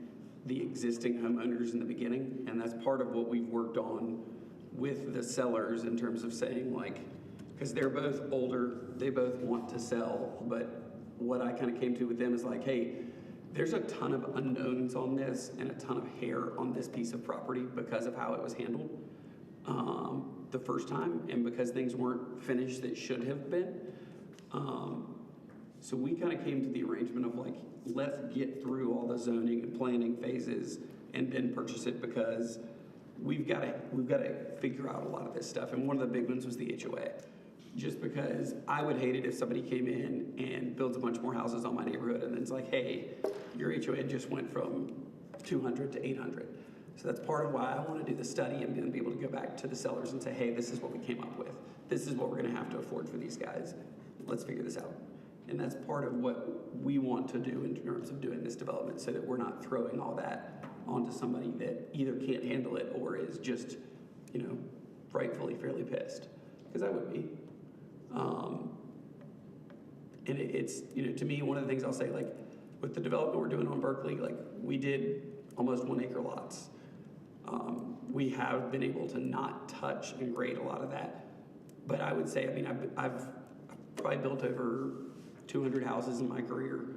the existing homeowners in the beginning. And that's part of what we've worked on with the sellers in terms of saying, like, because they're both older, they both want to sell, but what I kind of came to with them is like, hey, there's a ton of unknowns on this and a ton of hair on this piece of property because of how it was handled the first time, and because things weren't finished that should have been. So we kind of came to the arrangement of like, let's get through all the zoning and planning phases and then purchase it, because we've got to figure out a lot of this stuff. And one of the big ones was the HOA. Just because I would hate it if somebody came in and builds a bunch more houses on my neighborhood and then it's like, hey, your HOA just went from 200 to 800. So that's part of why I want to do the study and then be able to go back to the sellers and say, hey, this is what we came up with. This is what we're going to have to afford for these guys. Let's figure this out. And that's part of what we want to do in terms of doing this development, so that we're not throwing all that onto somebody that either can't handle it or is just, you know, rightfully fairly pissed. Because I would be. And it's, you know, to me, one of the things I'll say, like, with the development we're doing on Berkeley, like, we did almost 1 acre lots. We have been able to not touch and grade a lot of that. But I would say, I mean, I've probably built over 200 houses in my career.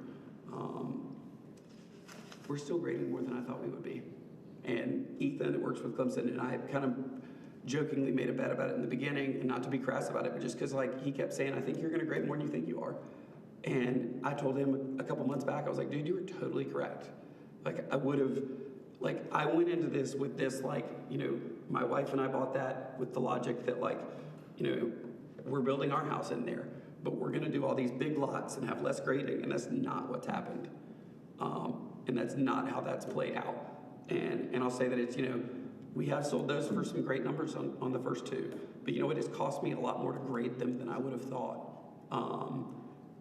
We're still grading more than I thought we would be. And Ethan, that works with Clemson, and I kind of jokingly made a bet about it in the beginning, and not to be crass about it, but just because, like, he kept saying, I think you're going to grade more than you think you are. And I told him a couple months back, I was like, dude, you were totally correct. Like, I would have, like, I went into this with this, like, you know, my wife and I bought that with the logic that, like, you know, we're building our house in there, but we're going to do all these big lots and have less grading, and that's not what's happened. And that's not how that's played out. And I'll say that it's, you know, we have sold those for some great numbers on the first two, but you know, it has cost me a lot more to grade them than I would have thought.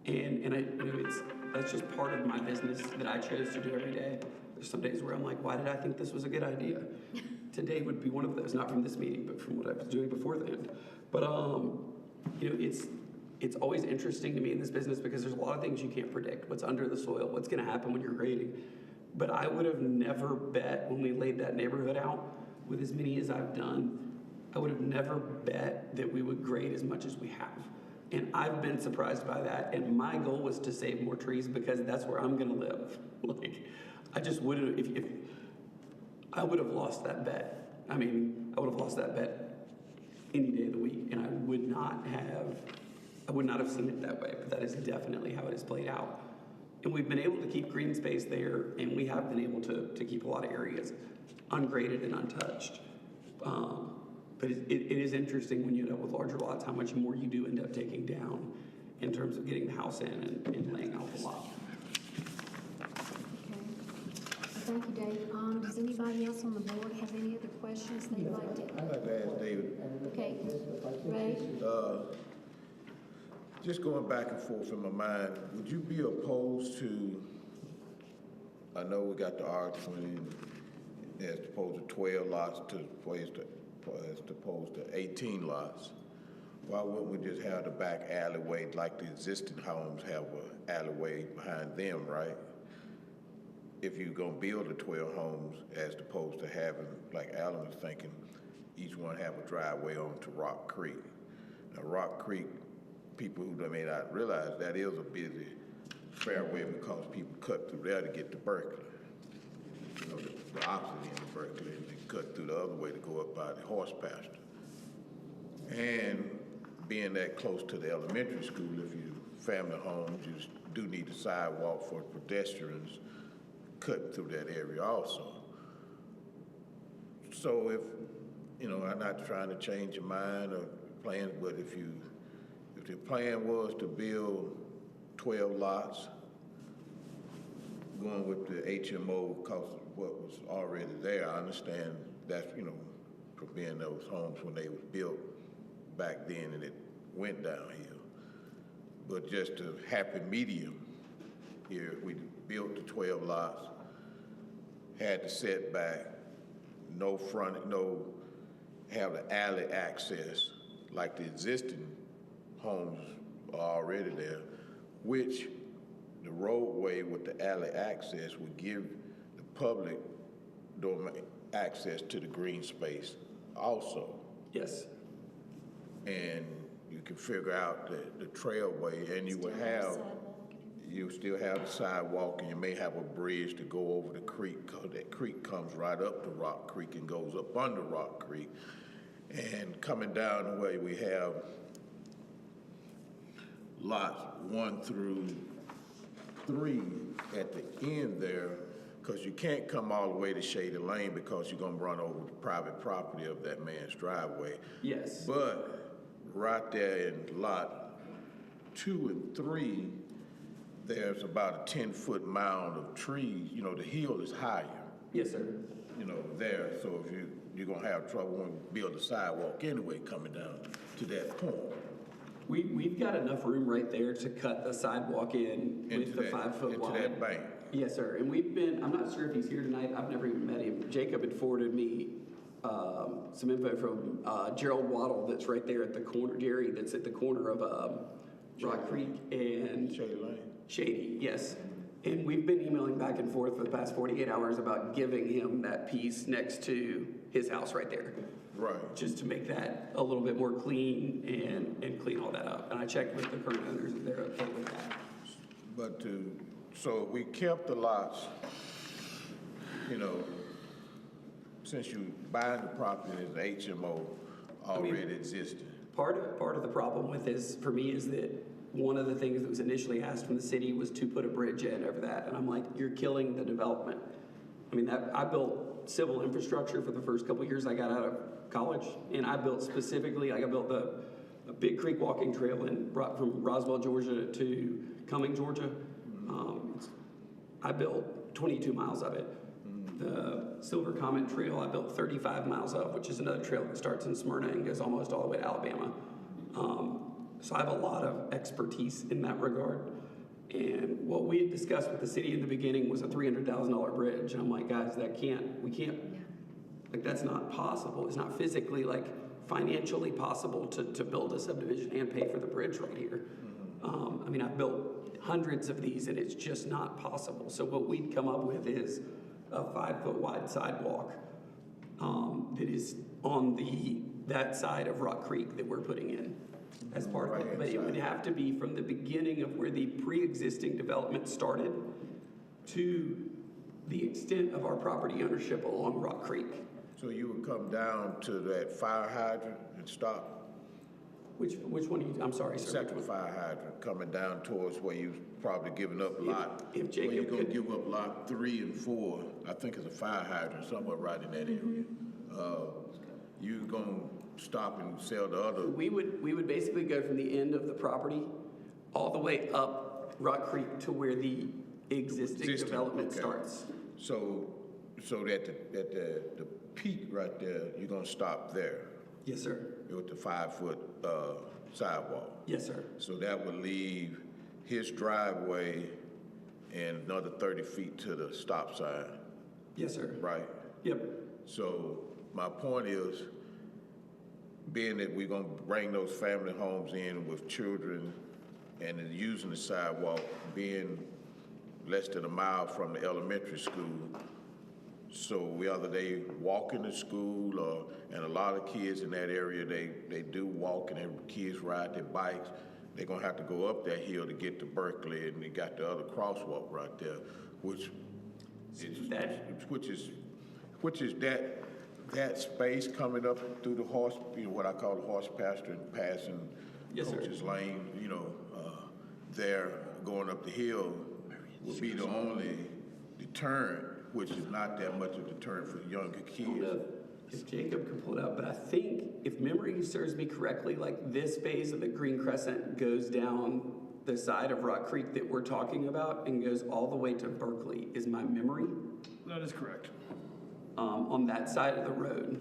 And I, you know, that's just part of my business that I chose to do every day. There's some days where I'm like, why did I think this was a good idea? Today would be one of those, not from this meeting, but from what I was doing before then. But you know, it's always interesting to me in this business because there's a lot of things you can't predict. What's under the soil, what's gonna happen when you're grading. But I would have never bet when we laid that neighborhood out with as many as I've done, I would have never bet that we would grade as much as we have. And I've been surprised by that. And my goal was to save more trees because that's where I'm gonna live. Like, I just wouldn't, if I would have lost that bet. I mean, I would have lost that bet any day of the week, and I would not have seen it that way, but that is definitely how it has played out. And we've been able to keep green space there, and we have been able to keep a lot of areas ungraded and untouched. But it is interesting when you end up with larger lots, how much more you do end up taking down in terms of getting the house in and laying out the lot. Okay. Thank you, Dave. Does anybody else on the board have any other questions they'd like to? I'd like to ask David, Okay, Ray? just going back and forth in my mind, would you be opposed to, I know we got the R20 as opposed to 12 lots as opposed to 18 lots. Why wouldn't we just have the back alleyway like the existing homes have an alleyway behind them, right? If you're gonna build the 12 homes as opposed to having, like Alan was thinking, each one have a driveway onto Rock Creek. Now Rock Creek, people who may not realize that is a busy fairway because people cut through there to get to Berkeley. You know, the opposite end of Berkeley, and they cut through the other way to go up by the horse pasture. And being that close to the elementary school, if you family homes, you do need a sidewalk for pedestrians cutting through that area also. So if, you know, I'm not trying to change your mind or plans, but if the plan was to build 12 lots, going with the HMO because of what was already there, I understand that's, you know, from being those homes when they was built back then and it went downhill. But just a happy medium here, we built the 12 lots, had the setback, no front, no, have the alley access like the existing homes are already there, which the roadway with the alley access would give the public domain access to the green space also. Yes. And you can figure out the trailway, and you would have, you still have the sidewalk, and you may have a bridge to go over the creek, because that creek comes right up to Rock Creek and goes up under Rock Creek. And coming down the way, we have lots 1 through 3 at the end there, because you can't come all the way to Shady Lane because you're gonna run over the private property of that man's driveway. Yes. But right there in lot 2 and 3, there's about a 10-foot mound of trees. You know, the hill is higher, Yes, sir. you know, there. So if you're gonna have trouble when you build a sidewalk anyway coming down to that point. We've got enough room right there to cut the sidewalk in with the 5 foot wide. Into that bank. Yes, sir. And we've been, I'm not sure if he's here tonight. I've never even met him. Jacob had forwarded me some info from Gerald Waddle that's right there at the corner, Jerry, that's at the corner of Rock Creek and Shady Lane. Shady, yes. And we've been emailing back and forth for the past 48 hours about giving him that piece next to his house right there. Right. Just to make that a little bit more clean and clean all that up. And I checked with the current owners and they're okay with that. But so we kept the lots, you know, since you buying the property as HMO already existed. Part of the problem with this, for me, is that one of the things that was initially asked from the city was to put a bridge in over that. And I'm like, you're killing the development. I mean, I built civil infrastructure for the first couple of years I got out of college. And I built specifically, like I built a Big Creek walking trail from Roswell, Georgia to Cumming, Georgia. I built 22 miles of it. The Silver Comet Trail, I built 35 miles of, which is another trail that starts in Smyrna and goes almost all the way to Alabama. So I have a lot of expertise in that regard. And what we had discussed with the city in the beginning was a $300,000 bridge. And I'm like, guys, we can't, like, that's not possible. It's not physically, like, financially possible to build a subdivision and pay for the bridge right here. I mean, I've built hundreds of these and it's just not possible. So what we'd come up with is a 5 foot wide sidewalk that is on that side of Rock Creek that we're putting in as part of it. But it would have to be from the beginning of where the pre-existing development started to the extent of our property ownership along Rock Creek. So you would come down to that fire hydrant and stop? Which one are you, I'm sorry, sir. Second fire hydrant coming down towards where you've probably given up lot. If Jacob where you're gonna could- give up lot 3 and 4, I think it's a fire hydrant somewhere right in that area. You gonna stop and sell the other? We would basically go from the end of the property all the way up Rock Creek to where the existing development okay. starts. So that the peak right there, you're gonna stop there Yes, sir. with the 5 foot sidewalk. Yes, sir. So that would leave his driveway and another 30 feet to the stop sign, Yes, sir. right? Yep. So my point is, being that we're gonna bring those family homes in with children and then using the sidewalk, being less than a mile from the elementary school, so whether they walking to school and a lot of kids in that area, they do walk and their kids ride their bikes, they're gonna have to go up that hill to get to Berkeley, and they got the other crosswalk right there, which is that space coming up through the horse, what I call the horse pasture and passing Yes, sir. Coach's Lane, there going up the hill would be the only deterrent, which is not that much of a deterrent for younger I don't know kids. if Jacob can pull it up, but I think, if memory serves me correctly, like this phase of the Green Crescent goes down the side of Rock Creek that we're talking about and goes all the way to Berkeley, is my memory, That is correct. on that side of the road.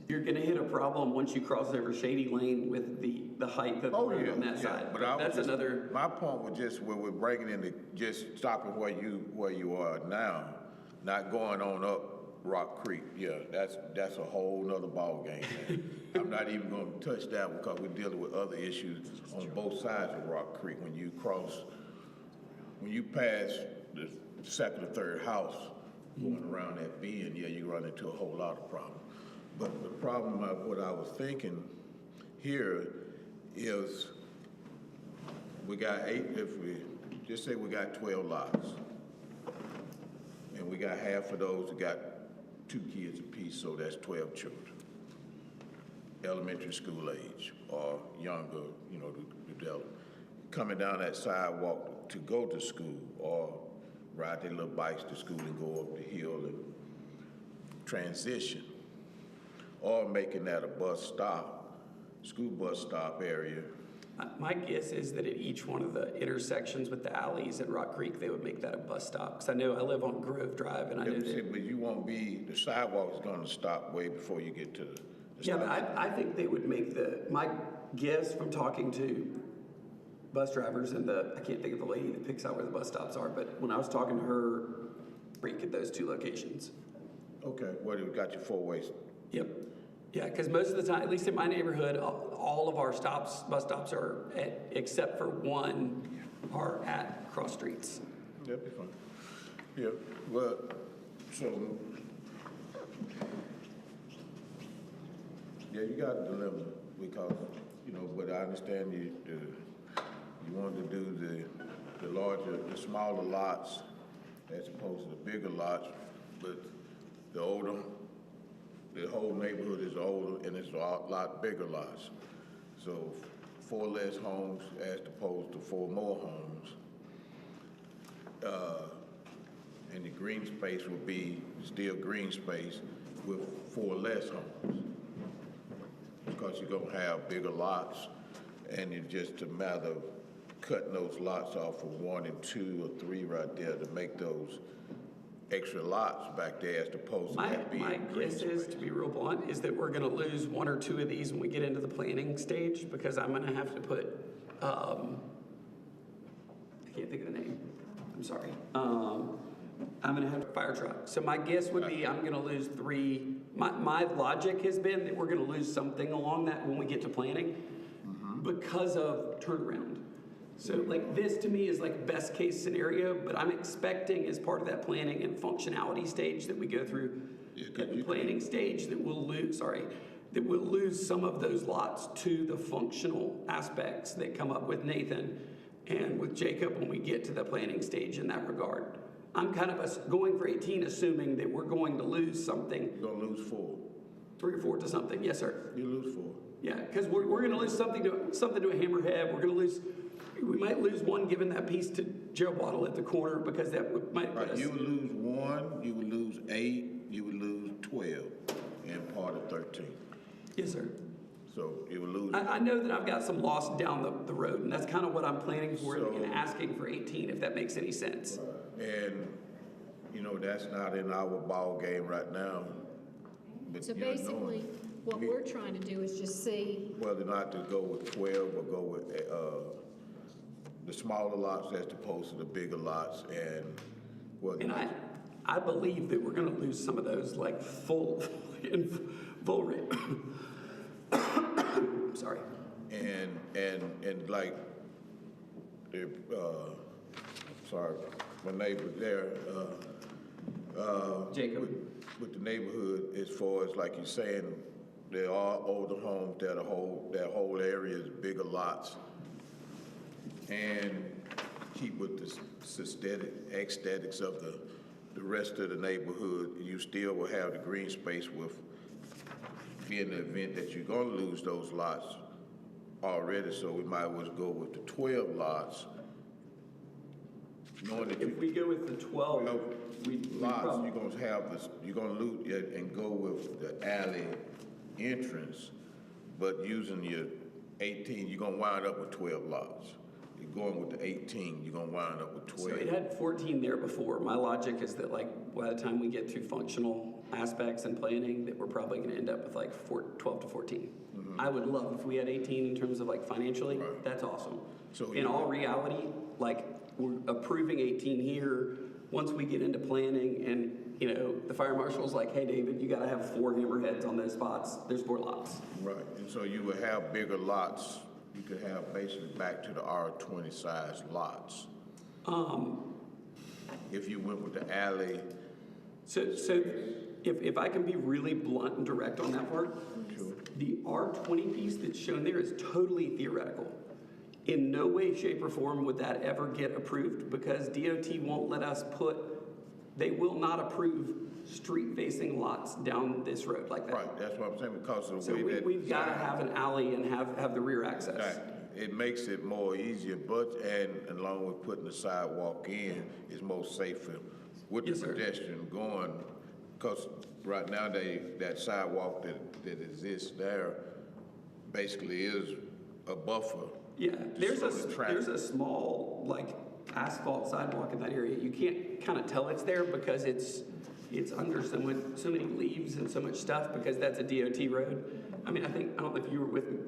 You're gonna hit a problem once you cross over Shady Lane with the height of the road on that side. But I was That's just- another, My point was just where we're bringing in just stopping where you are now, not going on up Rock Creek. Yeah, that's a whole nother ballgame, man. I'm not even gonna touch that one because we're dealing with other issues on both sides of Rock Creek. When you pass the second or third house going around that bend, yeah, you run into a whole lot of problems. But the problem of what I was thinking here is, we got if we, just say we got 12 lots, and we got half of those that got 2 kids apiece, so that's 12 children, elementary school age or younger, you know, coming down that sidewalk to go to school or ride their little bikes to school and go up the hill and transition, or making that a bus stop, school bus stop area. My guess is that at each one of the intersections with the alleys at Rock Creek, they would make that a bus stop. Because I know I live on Grove Drive, and I know that. But you won't be, the sidewalk is gonna stop way before you get to the Yeah, stop. but I think they would make my guess from talking to bus drivers and I can't think of the lady that picks out where the bus stops are, but when I was talking to her, Creek at those 2 locations. Okay, well, you got your 4-way. Yep. Yeah, because most of the time, at least in my neighborhood, all of our bus stops are except for one, are at cross streets. That'd be fine. Yeah, well, so, yeah, you got a dilemma because, you know, but I understand you wanted to do the smaller lots as opposed to the bigger lots, but the whole neighborhood is older and it's a lot bigger lots. So 4 less homes as opposed to 4 more homes. And the green space would be still green space with 4 less homes. Because you're gonna have bigger lots and it's just a matter of cutting those lots off of 1 and 2 or 3 right there to make those extra lots back there as opposed to that being My green guess is, space. to be real blunt, is that we're gonna lose 1 or 2 of these when we get into the planning stage, because I'm gonna have to put, I can't think of the name, I'm sorry. I'm gonna have a fire truck. So my guess would be I'm gonna lose 3. My logic has been that we're gonna lose something along that when we get to planning because of turnaround. So like this to me is like best case scenario, but I'm expecting as part of that planning and functionality stage that we go through at the planning stage that we'll lose some of those lots to the functional aspects that come up with Nathan and with Jacob when we get to the planning stage in that regard. I'm kind of going for 18, assuming that we're going to lose something. You're gonna lose 4. 3 or 4 to something. Yes, sir. You lose 4. Yeah, because we're going to lose something to a Hammerhead. We might lose 1 given that piece to Joe Waddle at the corner because might put us. You would lose 1, you would lose 8, you would lose 12, and part of 13. Yes, sir. So you would lose. I know that I've got some loss down the road, and that's kind of what I'm planning for and asking for 18, if that makes any sense. And, you know, that's not in our ball game right now. But, So you know, basically, what we're trying to do is just see, whether or not to go with 12 or go with the smaller lots as opposed to the bigger lots, and whether. And I believe that we're going to lose some of those like full sorry. And like, sorry, my neighbor there, Jacob. with the neighborhood, as far as like you're saying, there are older homes that whole area is bigger lots. And keep with the aesthetics of the rest of the neighborhood, you still will have the green space with, in the event that you're gonna lose those lots already, so we might as well go with the 12 lots. Knowing that If we go with the 12, lots, you're gonna lose and go with the alley entrance, but using your 18, you're gonna wind up with 12 lots. You're going with the 18, you're gonna wind up with 12. So it had 14 there before. My logic is that like by the time we get through functional aspects and planning, that we're probably gonna end up with like 12 to 14. I would love if we had 18 in terms of like financially, that's awesome. So in all reality, like we're approving 18 here, once we get into planning and you know, the fire marshal's like, hey David, you gotta have 4 hammerheads on those spots, there's 4 lots. Right, and so you would have bigger lots, you could have basically back to the R20 size lots. If you went with the alley So if I can be really blunt and direct on that part, the R20 piece that's shown there is totally theoretical. In no way, shape, or form would that ever get approved because DOT won't let us they will not approve street-facing lots down this road like that. Right, that's what I'm saying, because of the So way that. we've got to have an alley and have the rear access. Exactly. It makes it more easier, and along with putting the sidewalk in, it's more safer with the Yes, sir. pedestrian going. Because right now, that sidewalk that exists there basically is a buffer. Yeah, there's slow the traffic. a small like asphalt sidewalk in that area. You can't kind of tell it's there because it's under so many leaves and so much stuff because that's a DOT road. I mean, I don't know if you were with me.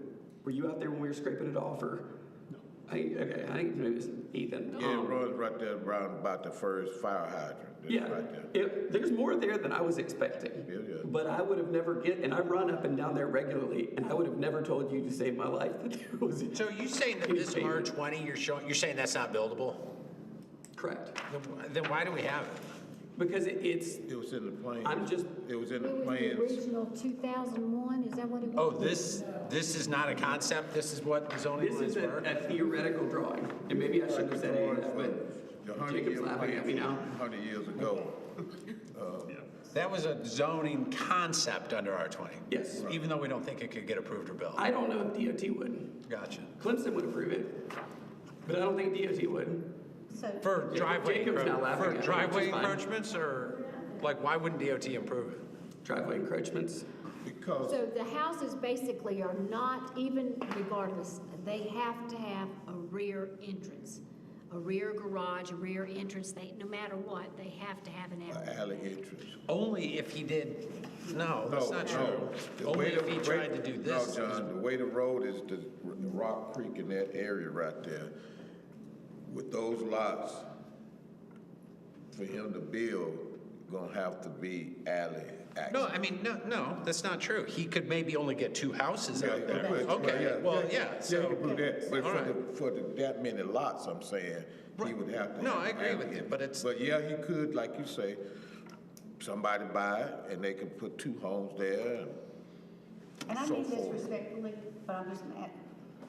Were you out there when we were scraping it off or? No. I think maybe it was Ethan. Yeah, it runs right there around about the first fire hydrant. That's Yeah, right there. there's more there than I was expecting. Yeah. But I would have never and I run up and down there regularly, and I would have never told you to save my life that there was. So you saying that this R20 you're saying that's not buildable? Correct. Then why do we have it? Because It was in the plan. It was in the It was the plans. original 2001, is that what it was? Oh, this is not a concept? This is what the zoning this lines is were? a theoretical drawing, and maybe I shouldn't have said any of that, but The 100 Jacob's year laughing at me now. 100 years ago. That was a zoning concept under R20? Yes. Even though we don't think it could get approved or built? I don't know if DOT would. Gotcha. Clemson would approve it, but I don't think DOT would. So, For driveway, Jacob's now laughing at me, driveway which is fine. encroachments, or, like, why wouldn't DOT improve it? Driveway encroachments. Because So the houses basically are not, even regardless, they have to have a rear entrance, a rear garage, a rear entrance. No matter what, they have to have an alley. alley entrance. Only if he did, no, that's not true. The Only way if the- he tried to do this. No, John, the way the road is, the Rock Creek in that area right there, with those lots, for him to build, gonna have to be alley access. No, I mean, no, that's not true. He could maybe only get 2 houses Yeah, out there. yeah, but- Okay, well, yeah, Yeah, so. he could do that, but all right. for that many lots, I'm saying, he would have to. No, have I agree with alley. you, but it's- But yeah, he could, like you say, somebody buy it, and they could put 2 homes there, and I so mean this forth. respectfully, but I'm just mad.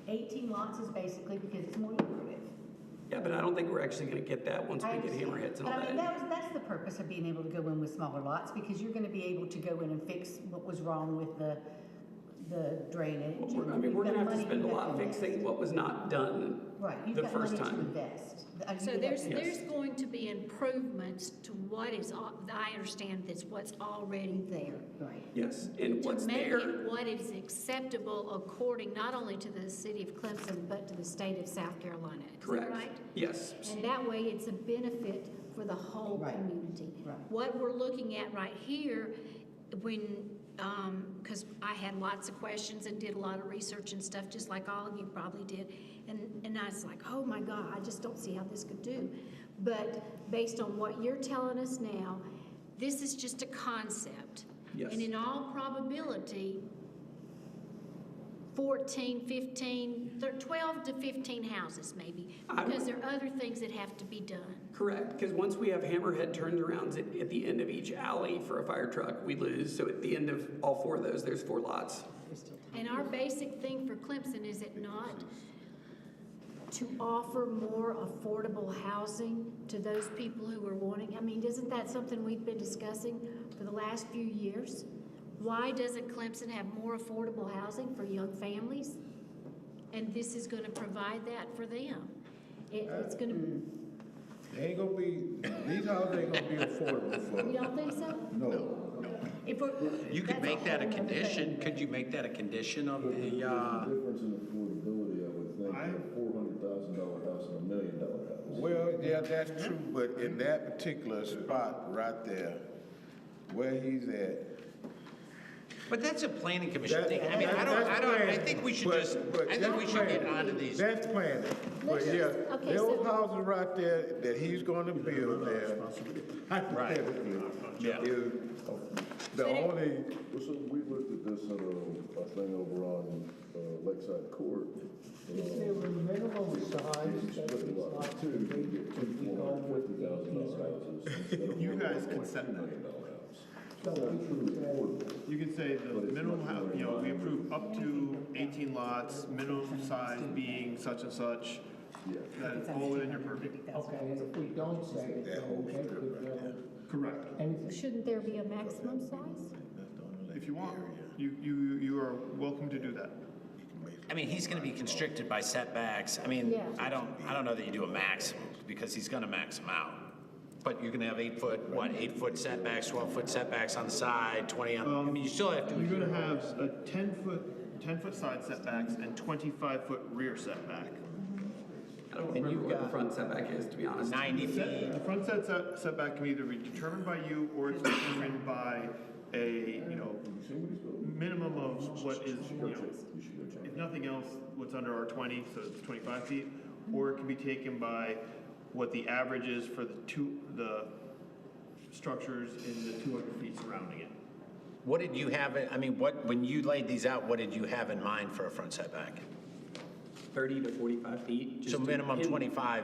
18 lots is basically because it's more lucrative. Yeah, but I don't think we're actually gonna get that once we I get understand. hammerheads and But all I mean, that. that's the purpose of being able to go in with smaller lots, because you're gonna be able to go in and fix what was wrong with the drainage. We're and you've gonna got have to money spend a you have lot to invest. fixing what was not done Right, you've the got first money to time. invest. So You there's have- going to be improvements to what is, I understand that's what's already there. Right. Yes, and what's To make there, it what is acceptable according not only to the city of Clemson, but to the state of South Carolina. Is that correct? right? Yes. And that way, it's a benefit for the whole Right. community. Right. What we're looking at right here, when, because I had lots of questions and did a lot of research and stuff, just like all of you probably did, and I was like, oh my God, I just don't see how this could do. But based on what you're telling us now, this is just a concept. Yes. And in all probability, 14, 15, 12 to 15 houses maybe, because there are other things that have to be done. Correct, because once we have hammerhead turnarounds at the end of each alley for a fire truck, we lose. So at the end of all 4 of those, there's 4 lots. And our basic thing for Clemson, is it not to offer more affordable housing to those people who are wanting? I mean, isn't that something we've been discussing for the last few years? Why doesn't Clemson have more affordable housing for young families? And this is gonna provide that for them. It's gonna, They ain't gonna be, these houses ain't gonna be affordable for. you don't think so? No. If we're- You could that's make that a whole nother condition. thing. Could you make that a condition of the, Difference in affordability, I would think, a $400,000 house and $1 million house. Well, yeah, that's true, but in that particular spot right there, where he's at. but that's a planning commission that- thing. I mean, that's I planning, think we should but- just, but I think that's we should get planning. onto these. That's planning, but Let's yeah, just- okay, those so- houses right there that he's gonna build there, hypothetically, Yeah. is the So- only, So we looked at this at a thing over on Lakeside Court. Is there a minimum size that these lots Two, would be you get to two be going with the $450,000 houses. instead of You one guys can $1.2 set that. million So we can say, You can say the minimum house, you know, we approve up to 18 lots, minimum size being such and such. That is all within your purview. okay, and if we don't say it, then they could build Correct. anything. Shouldn't there be a maximum size? If you want, you are welcome to do that. I mean, he's gonna be constricted by setbacks. I mean, Yeah. I don't know that you do a maximum, because he's gonna max them out. But you're gonna have 8-foot setbacks, 12-foot setbacks on the side, 20 on, I mean, you still have to. You're gonna have a 10-foot side setbacks and 25-foot rear setback. I don't And remember you've what the got front setback is, to be honest. 90 feet. The front setback can either be determined by you or it's determined by a, you know, minimum of what is, you know, if nothing else, what's under R20, so it's 25 feet, or it can be taken by what the average is for the structures in the 200 feet surrounding it. What did you have, I mean, when you laid these out, what did you have in mind for a front setback? 30 to 45 feet. So minimum 25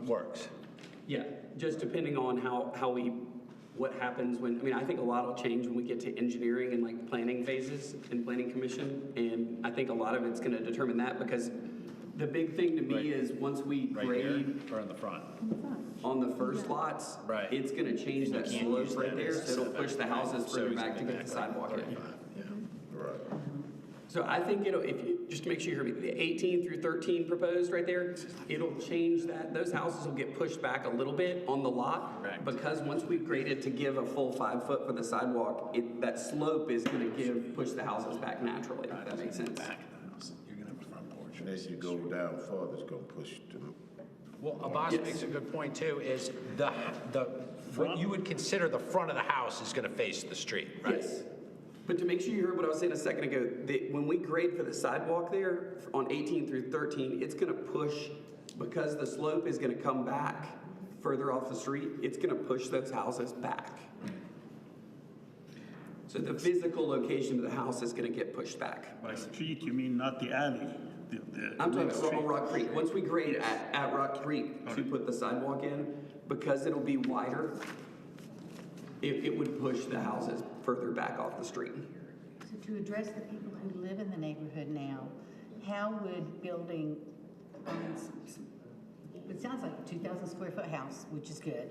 works. Yeah, just depending on what happens when, I mean, I think a lot will change when we get to engineering and like planning phases and planning commission. And I think a lot of it's gonna determine that, because the big thing to me is once we Right here grade or in the front? on the first lots, Right. it's gonna change that can't slope use right that there, as a so it'll setback. push the houses So further he's back to gonna get be the back sidewalk in. 35, yeah. Right. So I think just to make sure you hear me, the 18 through 13 proposed right there, it'll change that, those houses will get pushed back a little bit on the lot. Correct. Because once we've graded to give a full 5 foot for the sidewalk, that slope is gonna push the houses back naturally, if that makes sense. Back of the house, you're gonna have a front porch. And as you go down farther, it's gonna push them. Well, Abbas Yes. makes a good point too, is what you would consider the front of the house is gonna face the street, right? Yes. But to make sure you heard what I was saying a second ago, when we grade for the sidewalk there on 18 through 13, it's gonna push, because the slope is gonna come back further off the street, it's gonna push those houses back. So the physical location of the house is gonna get pushed back. By street, you mean not the alley? I'm talking main about street. Rock Creek. Once we grade at Rock Creek to put the sidewalk in, because it'll be wider, it would push the houses further back off the street. So to address the people who live in the neighborhood now, how would building, it sounds like a 2,000 square foot house, which is good,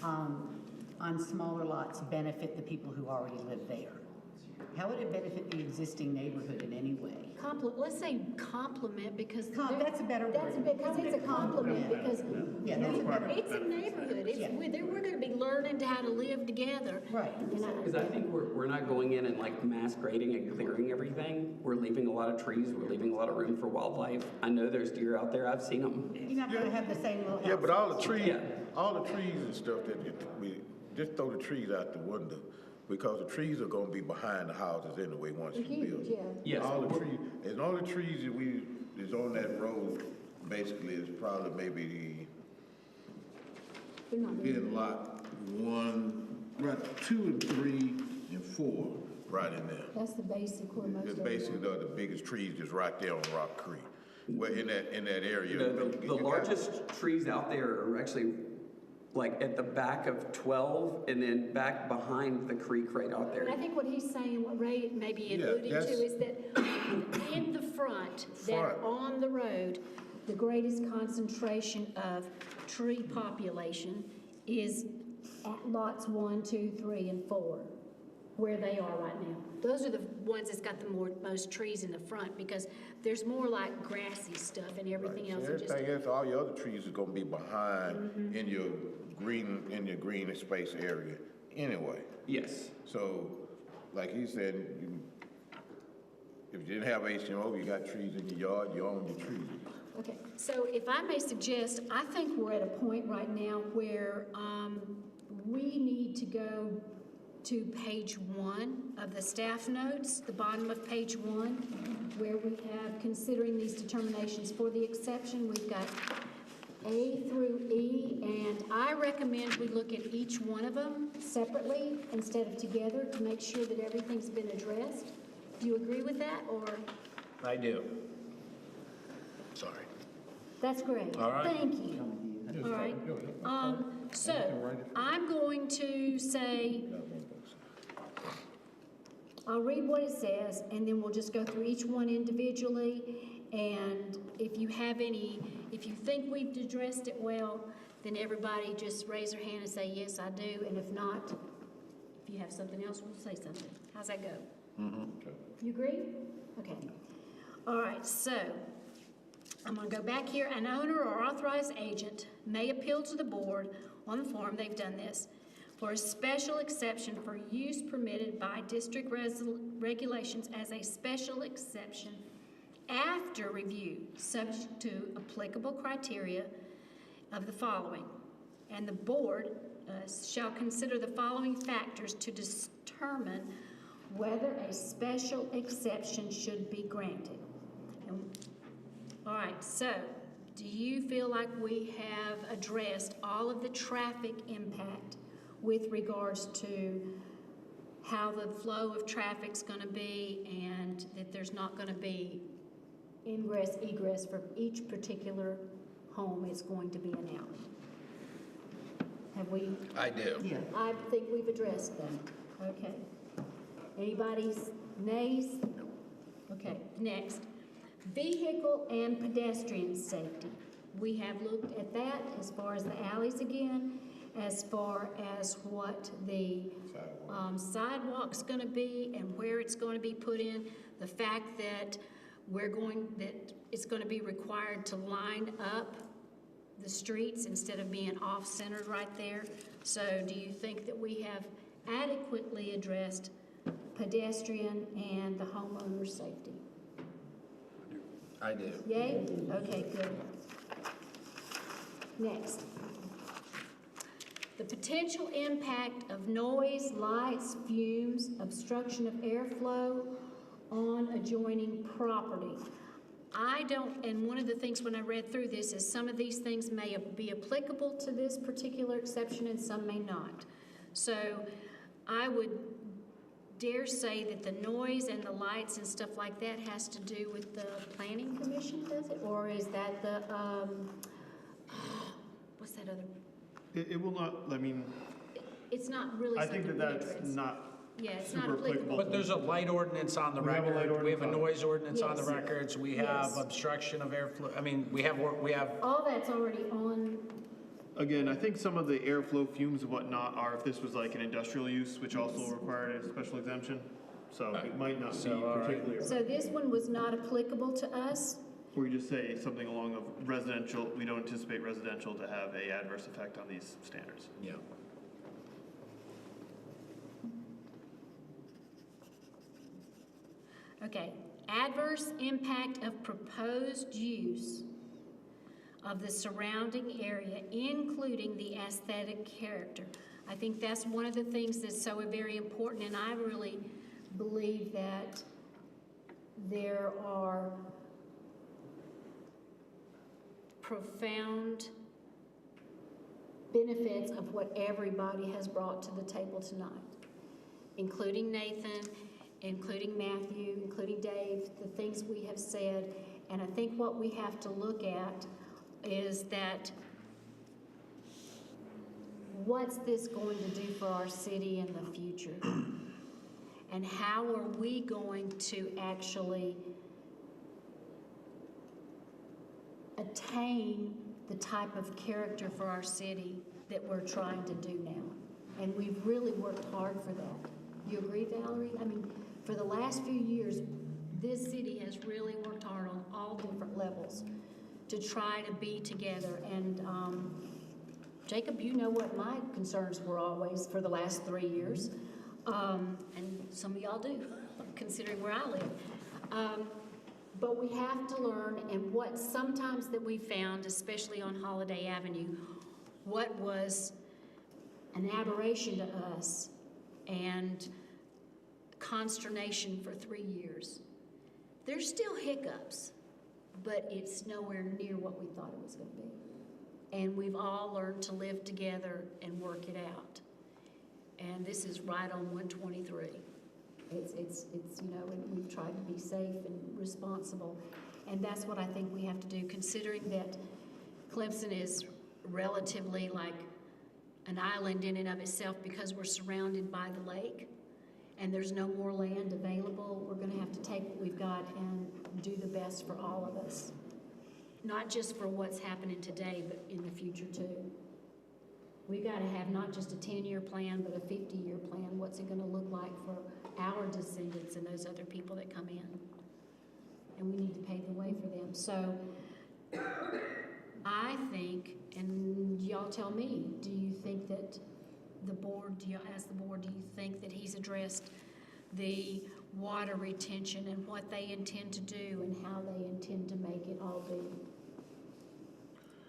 on smaller lots benefit the people who already live there? How would it benefit the existing neighborhood in any way? Let's say compliment, because. That's a better word. Because it's a compliment, because Yeah, that's a better. it's a neighborhood. Yeah. We're gonna be learning how to live together. Right. And Because I think we're not going in and like mass grading and clearing everything. We're leaving a lot of trees, we're leaving a lot of room for wildlife. I know there's deer out there, I've seen them. You're not gonna have the same little house. Yeah, but all the trees, Yeah. and stuff we just throw the trees out the window, because the trees are gonna be behind the houses anyway once you Huge, build. yeah. Yes, All but the trees, and all the trees that is on that road, basically is probably maybe They're not very- in lot 1, right, 2 and 3 and 4, right in there. That's the basic where most It's of them basically the biggest trees just right there on Rock Creek. Well, in that area. you know, the you got- largest trees out there are actually like at the back of 12 and then back behind the creek right out But I there. think what he's saying, what Ray may be Yeah, alluding to, that's- is that in the front, that Front. on the road, the greatest concentration of tree population is at lots 1, 2, 3, and 4, where they are right now. Those are the ones that's got the most trees in the front, because there's more like grassy stuff and everything else. So are just- everything else, all your other trees are gonna be behind in your green space area anyway. Yes. So, like he said, if you didn't have HMO, you got trees in your yard, you own your trees. Okay, so if I may suggest, I think we're at a point right now where we need to go to page 1 of the staff notes, the bottom of page 1, where we have considering these determinations for the exception. We've got A through E, and I recommend we look at each one of them separately instead of together to make sure that everything's been addressed. Do you agree with that, or? I do. Sorry. That's great. All right. Thank you. All right. So I'm going to say I'll read what it says, and then we'll just go through each one individually. And if you think we've addressed it well, then everybody just raise their hand and say, yes, I do. And if not, if you have something else, we'll say something. How's that go? Okay. You agree? Okay. All right, so I'm going to go back here. An owner or authorized agent may appeal to the board on the form, they've done this, for a special exception for use permitted by district regulations as a special exception after review, subject to applicable criteria of the following. And the board shall consider the following factors to determine whether a special exception should be granted. All right, so do you feel like we have addressed all of the traffic impact with regards to how the flow of traffic's going to be, and that there's not going to be ingress, egress for each particular home? It's going to be an alley. Have we? I do. Yeah. I think we've addressed them. Okay. Anybody's nays? Okay, next. Vehicle and pedestrian safety. We have looked at that as far as the alleys again, as far as what the sidewalk's going to be and where it's going to be put in. The fact that it's going to be required to line up the streets instead of being off-centered right there. So do you think that we have adequately addressed pedestrian and the homeowner's safety? I do. Yay? Okay, good. Next. The potential impact of noise, lights, fumes, obstruction of airflow on adjoining property. And one of the things when I read through this is some of these things may be applicable to this particular exception and some may not. So I would dare say that the noise and the lights and stuff like that has to do with the planning commission, does it? Or is that the, what's that other? It will not, I mean, It's not really I something think we that that's address. not Yeah, it's not super applicable. But there's a light ordinance on the We have a light record, we have a ordinance on it. noise ordinance on the Yes. records, we have Yes. obstruction of airflow, I mean, we have, All that's already on. Again, I think some of the airflow fumes and whatnot are if this was like an industrial use, which also required a special exemption. So it might not be So, all right. particularly, So this one was not applicable to us? or you just say something along of residential, we don't anticipate residential to have a adverse effect on these standards. yeah. Okay, adverse impact of proposed use of the surrounding area, including the aesthetic character. I think that's one of the things that's so very important, and I really believe that there are profound benefits of what everybody has brought to the table tonight, including Nathan, including Matthew, including Dave, the things we have said. And I think what we have to look at is that what's this going to do for our city in the future? And how are we going to actually attain the type of character for our city that we're trying to do now? And we've really worked hard for that. You agree, Valerie? I mean, for the last few years, this city has really worked hard on all different levels to try to be together. And Jacob, you know what my concerns were always for the last 3 years. And some of y'all do, considering where I live. But we have to learn, and what sometimes that we found, especially on Holiday Avenue, what was an aberration to us and consternation for 3 years. There's still hiccups, but it's nowhere near what we thought it was going to be. And we've all learned to live together and work it out. And this is right on 123. It's you know, and we've tried to be safe and responsible. And that's what I think we have to do, considering that Clemson is relatively like an island in and of itself because we're surrounded by the lake. and there's no more land available, we're gonna have to take what we've got and do the best for all of us. Not just for what's happening today, but in the future too. We gotta have not just a 10-year plan, but a 50-year plan. What's it gonna look like for our descendants and those other people that come in? And we need to pave the way for them. So I think, and y'all tell me, do you think that the board, do you think that he's addressed the water retention and what they intend to do and how they intend to make it all be?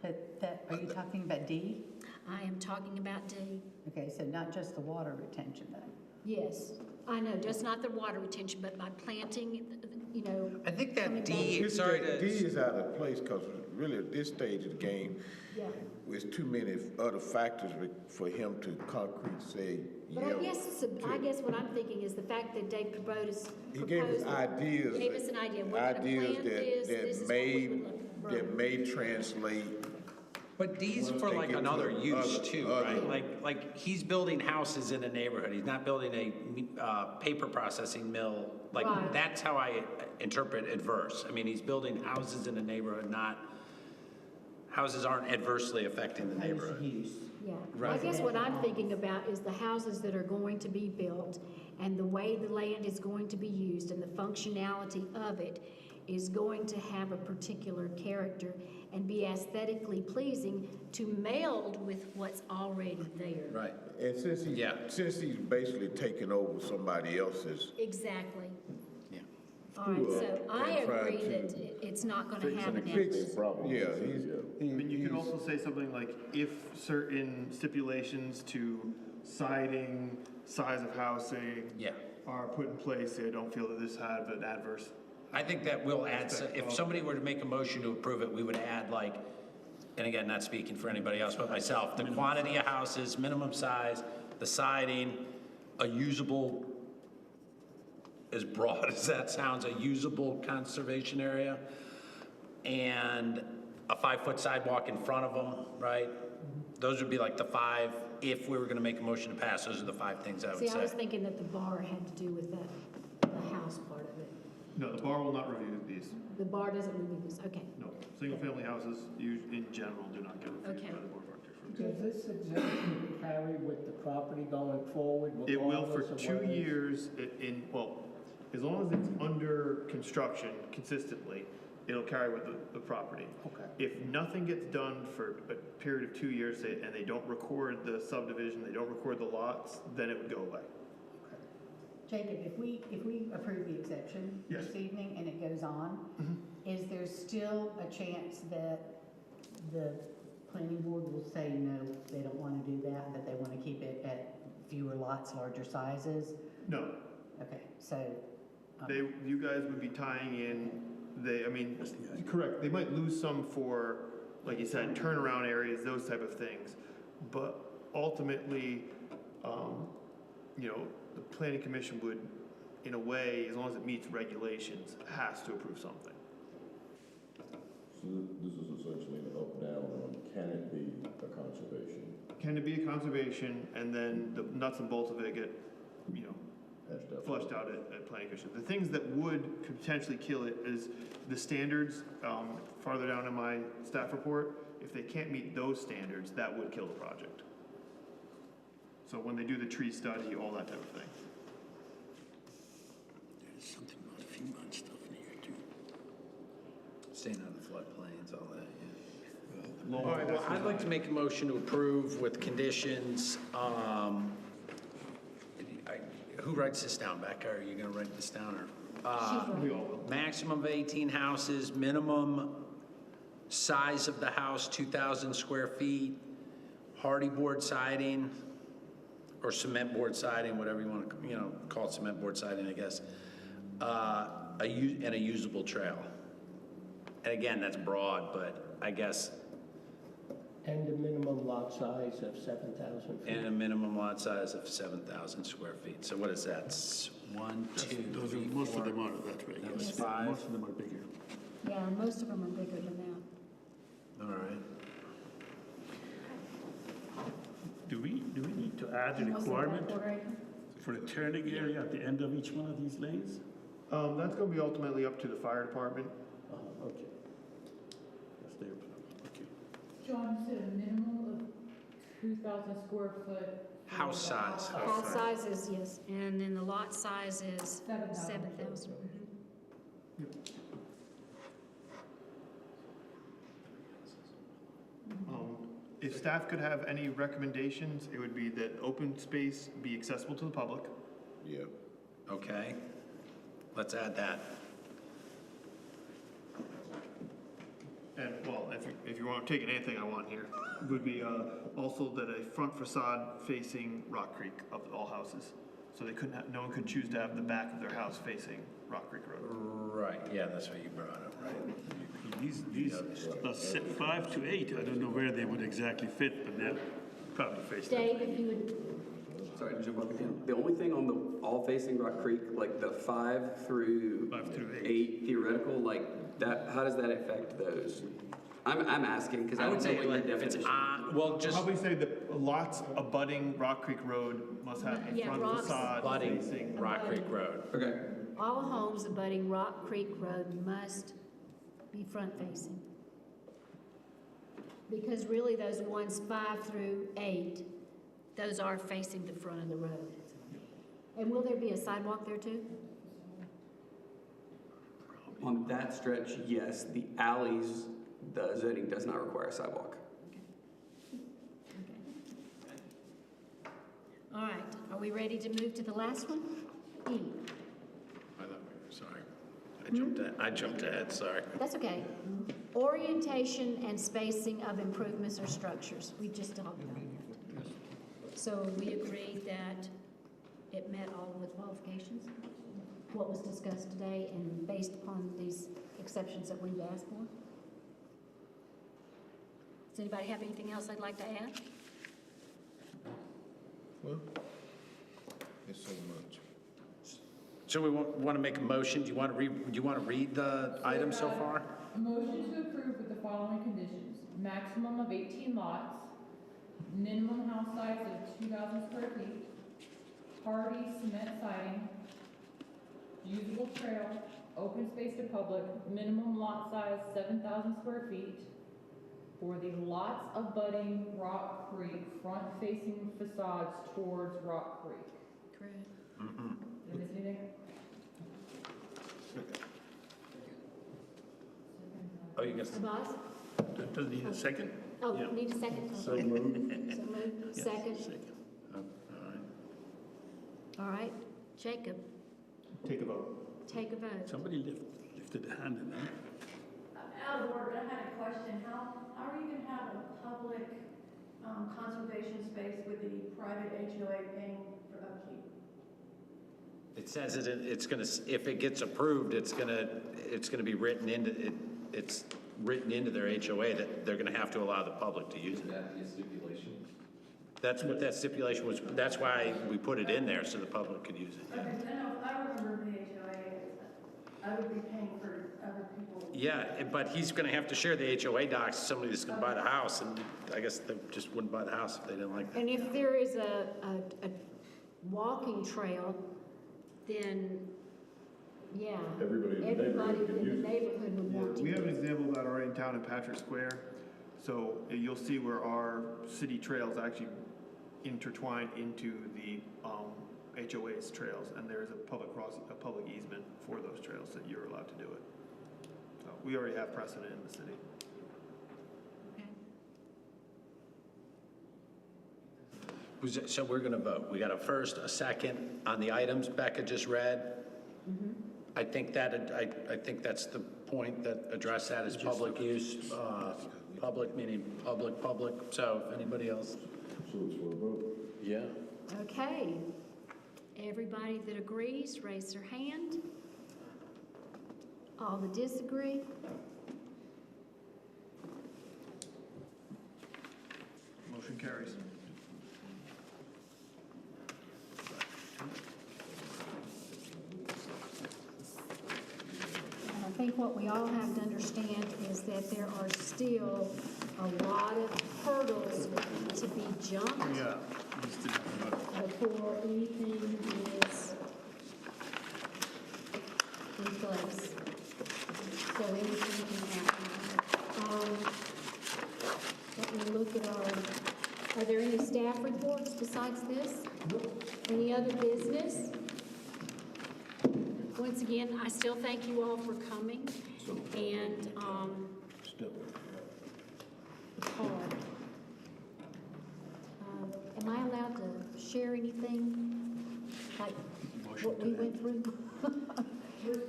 Are you talking about D? I am talking about D. Okay, so not just the water retention then? Yes, I know, just not the water retention, but by planting, you know. I think that coming D, back- sorry D to, is out of place, because really at this stage of the game, Yeah, there's too many other factors for him to concrete say, but I guess what I'm thinking is the fact that Dave proposed. He gave us ideas. Gave us an idea. We're gonna Ideas plan this, this is what we would look. that may translate. but D's Once for they like get to another the use other- too, right? Like he's building houses in a neighborhood. He's not building a paper processing mill. Like, Right. that's how I interpret adverse. I mean, he's building houses in a neighborhood, houses aren't adversely affecting the neighborhood. Yeah, I Right. guess what I'm thinking about is the houses that are going to be built and the way the land is going to be used and the functionality of it is going to have a particular character and be aesthetically pleasing to meld with what's already there. Right. And since he's basically taking over somebody else's, Exactly. Yeah. All right, so I and trying agree to that it's not gonna fix have and an fix adverse. problem. yeah, I mean, you could also say something like, if certain stipulations to siding, size of housing Yeah. are put in place, they don't feel that this had an adverse. I think that will add, if somebody were to make a motion to approve it, we would add like, and again, not speaking for anybody else but myself, the quantity of houses, minimum size, the siding, a usable, as broad as that sounds, a usable conservation area, and a 5-foot sidewalk in front of them, right? Those would be like the 5, if we were gonna make a motion to pass, those are the 5 things I would See, I was say. thinking that the bar had to do with that, the house part of it. No, the bar will not review these. The bar doesn't review this, okay. No, single-family houses, in general, do not get reviewed Okay. by the Board of Architects. Does this exemption carry with the property going forward? It will for regardless of 2 whether it's- years well, as long as it's under construction consistently, it'll carry with the property. Okay. If nothing gets done for a period of 2 years, and they don't record the subdivision, they don't record the lots, then it would go away. Jacob, if we approve the exception Yes. this evening and it goes on, is there still a chance that the planning board will say no, they don't want to do that they want to keep it at fewer lots, larger sizes? No, Okay, so. you guys would be tying in, correct, they might lose some for, like you said, turnaround areas, those type of things. But ultimately, the planning commission would, in a way, as long as it meets regulations, has to approve something. So this is essentially an up-down on, can it be a conservation? Can it be a conservation, and then the nuts and bolts of it get, Hashed out. flushed out at planning commission. The things that could potentially kill it is the standards, farther down in my staff report. If they can't meet those standards, that would kill the project. So when they do the tree study, all that type of thing. There's something about FEMA stuff in here too. Staying on the floodplains, all that, yeah. All right, well, I'd like to make a motion to approve with conditions. Who writes this down, Becca? Are you gonna write this down, or? We all will. Maximum of 18 houses, minimum size of the house, 2,000 square feet, hardy board siding, or cement board siding, whatever you want to, call it cement board siding, I guess. And a usable trail. And again, that's broad, but I guess, And a minimum lot size of 7,000 feet. and a minimum lot size of 7,000 square feet. So what is that? 1, 2, Those are, 3, most 4. of them are that way. That was yes. 5. Most of them are bigger. Yeah, most of them are bigger than that. All right. Do we need to add a Wasn't that requirement? quarter acre? For a turning area at the end of each one of these lanes? That's gonna be ultimately up to the fire department. Okay. That's their problem, okay. John, you said a minimum of 2,000 square foot. for House the size. House size is, yes, and then the lot size is 7,000. 7,000. If staff could have any recommendations, it would be that open space be accessible to the public. Yeah. Okay, let's add that. And, well, if you want, taking anything I want here, would be also that a front facade facing Rock Creek of all houses. So they couldn't have, no one could choose to have the back of their house facing Rock Creek Road. Right, yeah, that's what you brought up, right? These 5 to 8, I don't know where they would exactly fit, but they're probably faced that Dave, way. if you would, Sorry to jump up again. The only thing on the all facing Rock Creek, like the 5 through 8 theoretical, like that, how does that affect those? I'm asking because I I would don't know say what your if it's definition. on, well, just Probably say that lots abutting Rock Creek Road must have a Yeah, front rocks facade budding facing. Rock Creek Road. Okay. all homes abutting Rock Creek Road must be front facing. Because really those ones 5 through 8, those are facing the front of the road. And will there be a sidewalk there too? On that stretch, yes. The alleys, the zoning does not require a sidewalk. All right, are we ready to move to the last one? E. Sorry, I jumped ahead, sorry. That's okay. Orientation and spacing of improvements or structures. We just talked about that. So we agreed that it met all of the qualifications, what was discussed today, and based upon these exceptions that we've asked for. Does anybody have anything else they'd like to add? Well, it's so much. So we want to make a motion, do you want to read the items so far? Motion to approve with the following conditions: maximum of 18 lots, minimum house size of 2,000 square feet, hardy cement siding, usable trail, open space to public, minimum lot size 7,000 square feet, for the lots abutting Rock Creek, front-facing facades towards Rock Creek. Correct. Did I miss anything? Oh, you guys, Boss? Does it need a second? Oh, Yeah. need a second? So moved. So moved. Second. all right. All right. Jacob, Take a vote. take a vote. Somebody lifted a hand in there. Out of order, I had a question. How are you going to have a public conservation space with the private HOA paying for upkeep? It says it's gonna, if it gets approved, it's gonna be written into, it's written into their HOA that they're gonna have to allow the public to use it. That is stipulation. That's what that stipulation was, that's why we put it in there, so the public could use it. Okay, I know, I remember the HOA, I would be paying for other people. Yeah, but he's gonna have to share the HOA docs with somebody that's gonna buy the house, and I guess they just wouldn't buy the house if they didn't like that. And if there is a walking trail, then, yeah. Everybody in the neighborhood could in use the it. neighborhood would want to We have an use it. example of that already in town in Patrick Square. So you'll see where our city trails actually intertwine into the HOA's trails, and there's a public easement for those trails that you're allowed to do it. So we already have precedent in the city. Okay. So we're gonna vote. We got a first, a second on the items Becca just read. I think that's the point that addressed that as public use, public meaning public. So if anybody else? So it's for a vote. Yeah. Okay. Everybody that agrees, raise their hand. All that disagree? Motion carries. And I think what we all have to understand is that there are still a lot of hurdles to be jumped. Yeah. before anything is in place. So anything can happen. Let me look at are there any staff reports besides this? Any other business? Once again, I still thank you all for coming, and, am I allowed to share anything, like what we went through?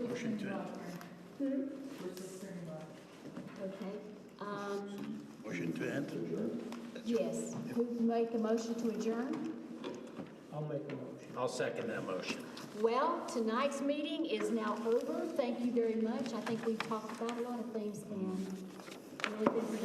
Motion to end. Okay, Motion to end. yes, who make a motion to adjourn? I'll make a motion. I'll second that motion. Well, tonight's meeting is now over. Thank you very much. I think we've talked about a lot of things and really been productive.